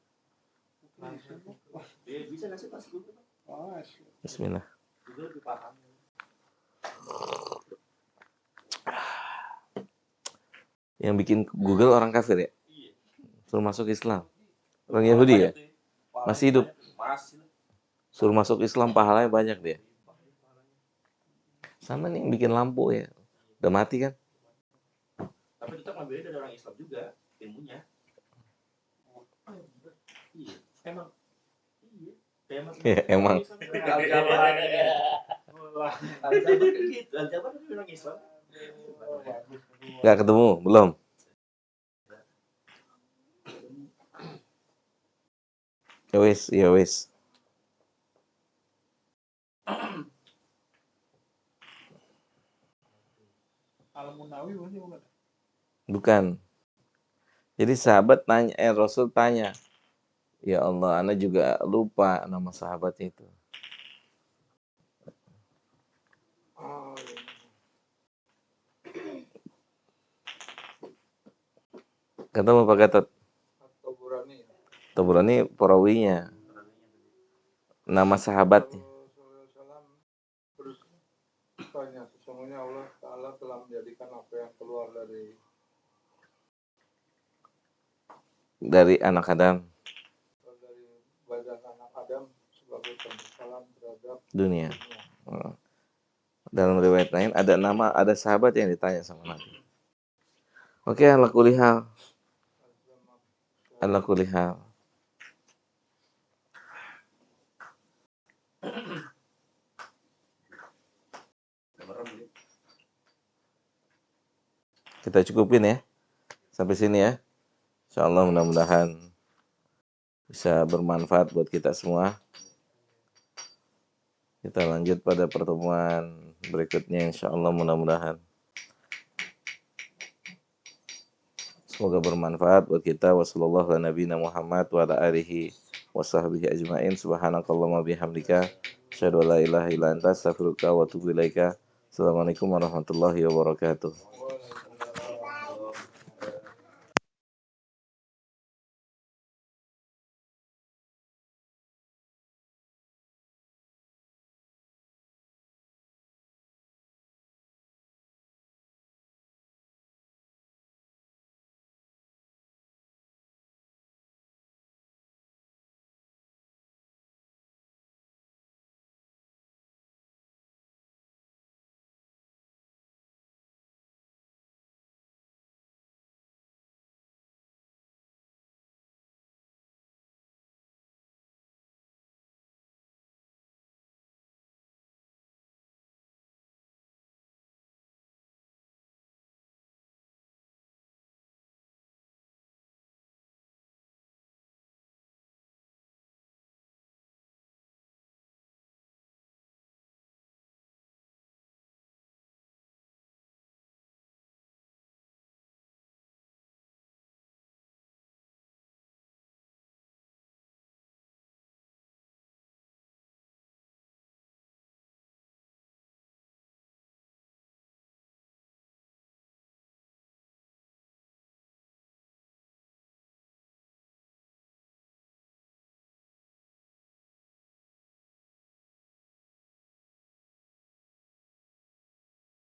Bisa nggak sih pas dulu? Bismillah. Itu lebih paham. Yang bikin Google orang kafir ya? Iya. Suruh masuk Islam. Orang Yahudi ya? Masih hidup. Masih. Suruh masuk Islam pahalanya banyak dia. Sama nih yang bikin lampu ya. Udah mati kan? Tapi tetap ngambilnya dari orang Islam juga ilmunya. Iya. Emang. Iya. Ya, emang. Al-Jabar kan gitu. Al-Jabar kan orang Islam. Nggak ketemu? Belum? Ya wis, ya wis. Al-Munawi bukan? Bukan. Jadi sahabat tanya, Rasul tanya, ya Allah, ana juga lupa nama sahabatnya itu. Oh, Ketemu Pak Gatot? atau Burani. Taburani perawinya. Nama sahabatnya. Salam terus tanya, sesungguhnya Allah Ta'ala telah menjadikan apa yang keluar Dari anak Adam dari badan anak Adam sebagai pembesalan terhadap dunia. dunia. Dalam riwayat lain ada sahabat yang ditanya sama Nabi. Oke, ala kulli hal. Ala kulli hal. Kita cukupin ya. Sampai sini ya. Insyaallah mudah-mudahan bisa bermanfaat buat kita semua. Kita lanjut pada pertemuan berikutnya insyaallah mudah-mudahan. Semoga bermanfaat buat kita. Wassallallahu ala nabiyina Muhammad wa ala alihi wa sahbihi ajmain. Subhanakallahumma bihamdika asyhadu an la ilaha illa anta astaghfiruka wa atubu ilaika. Assalamualaikum warahmatullahi wabarakatuh.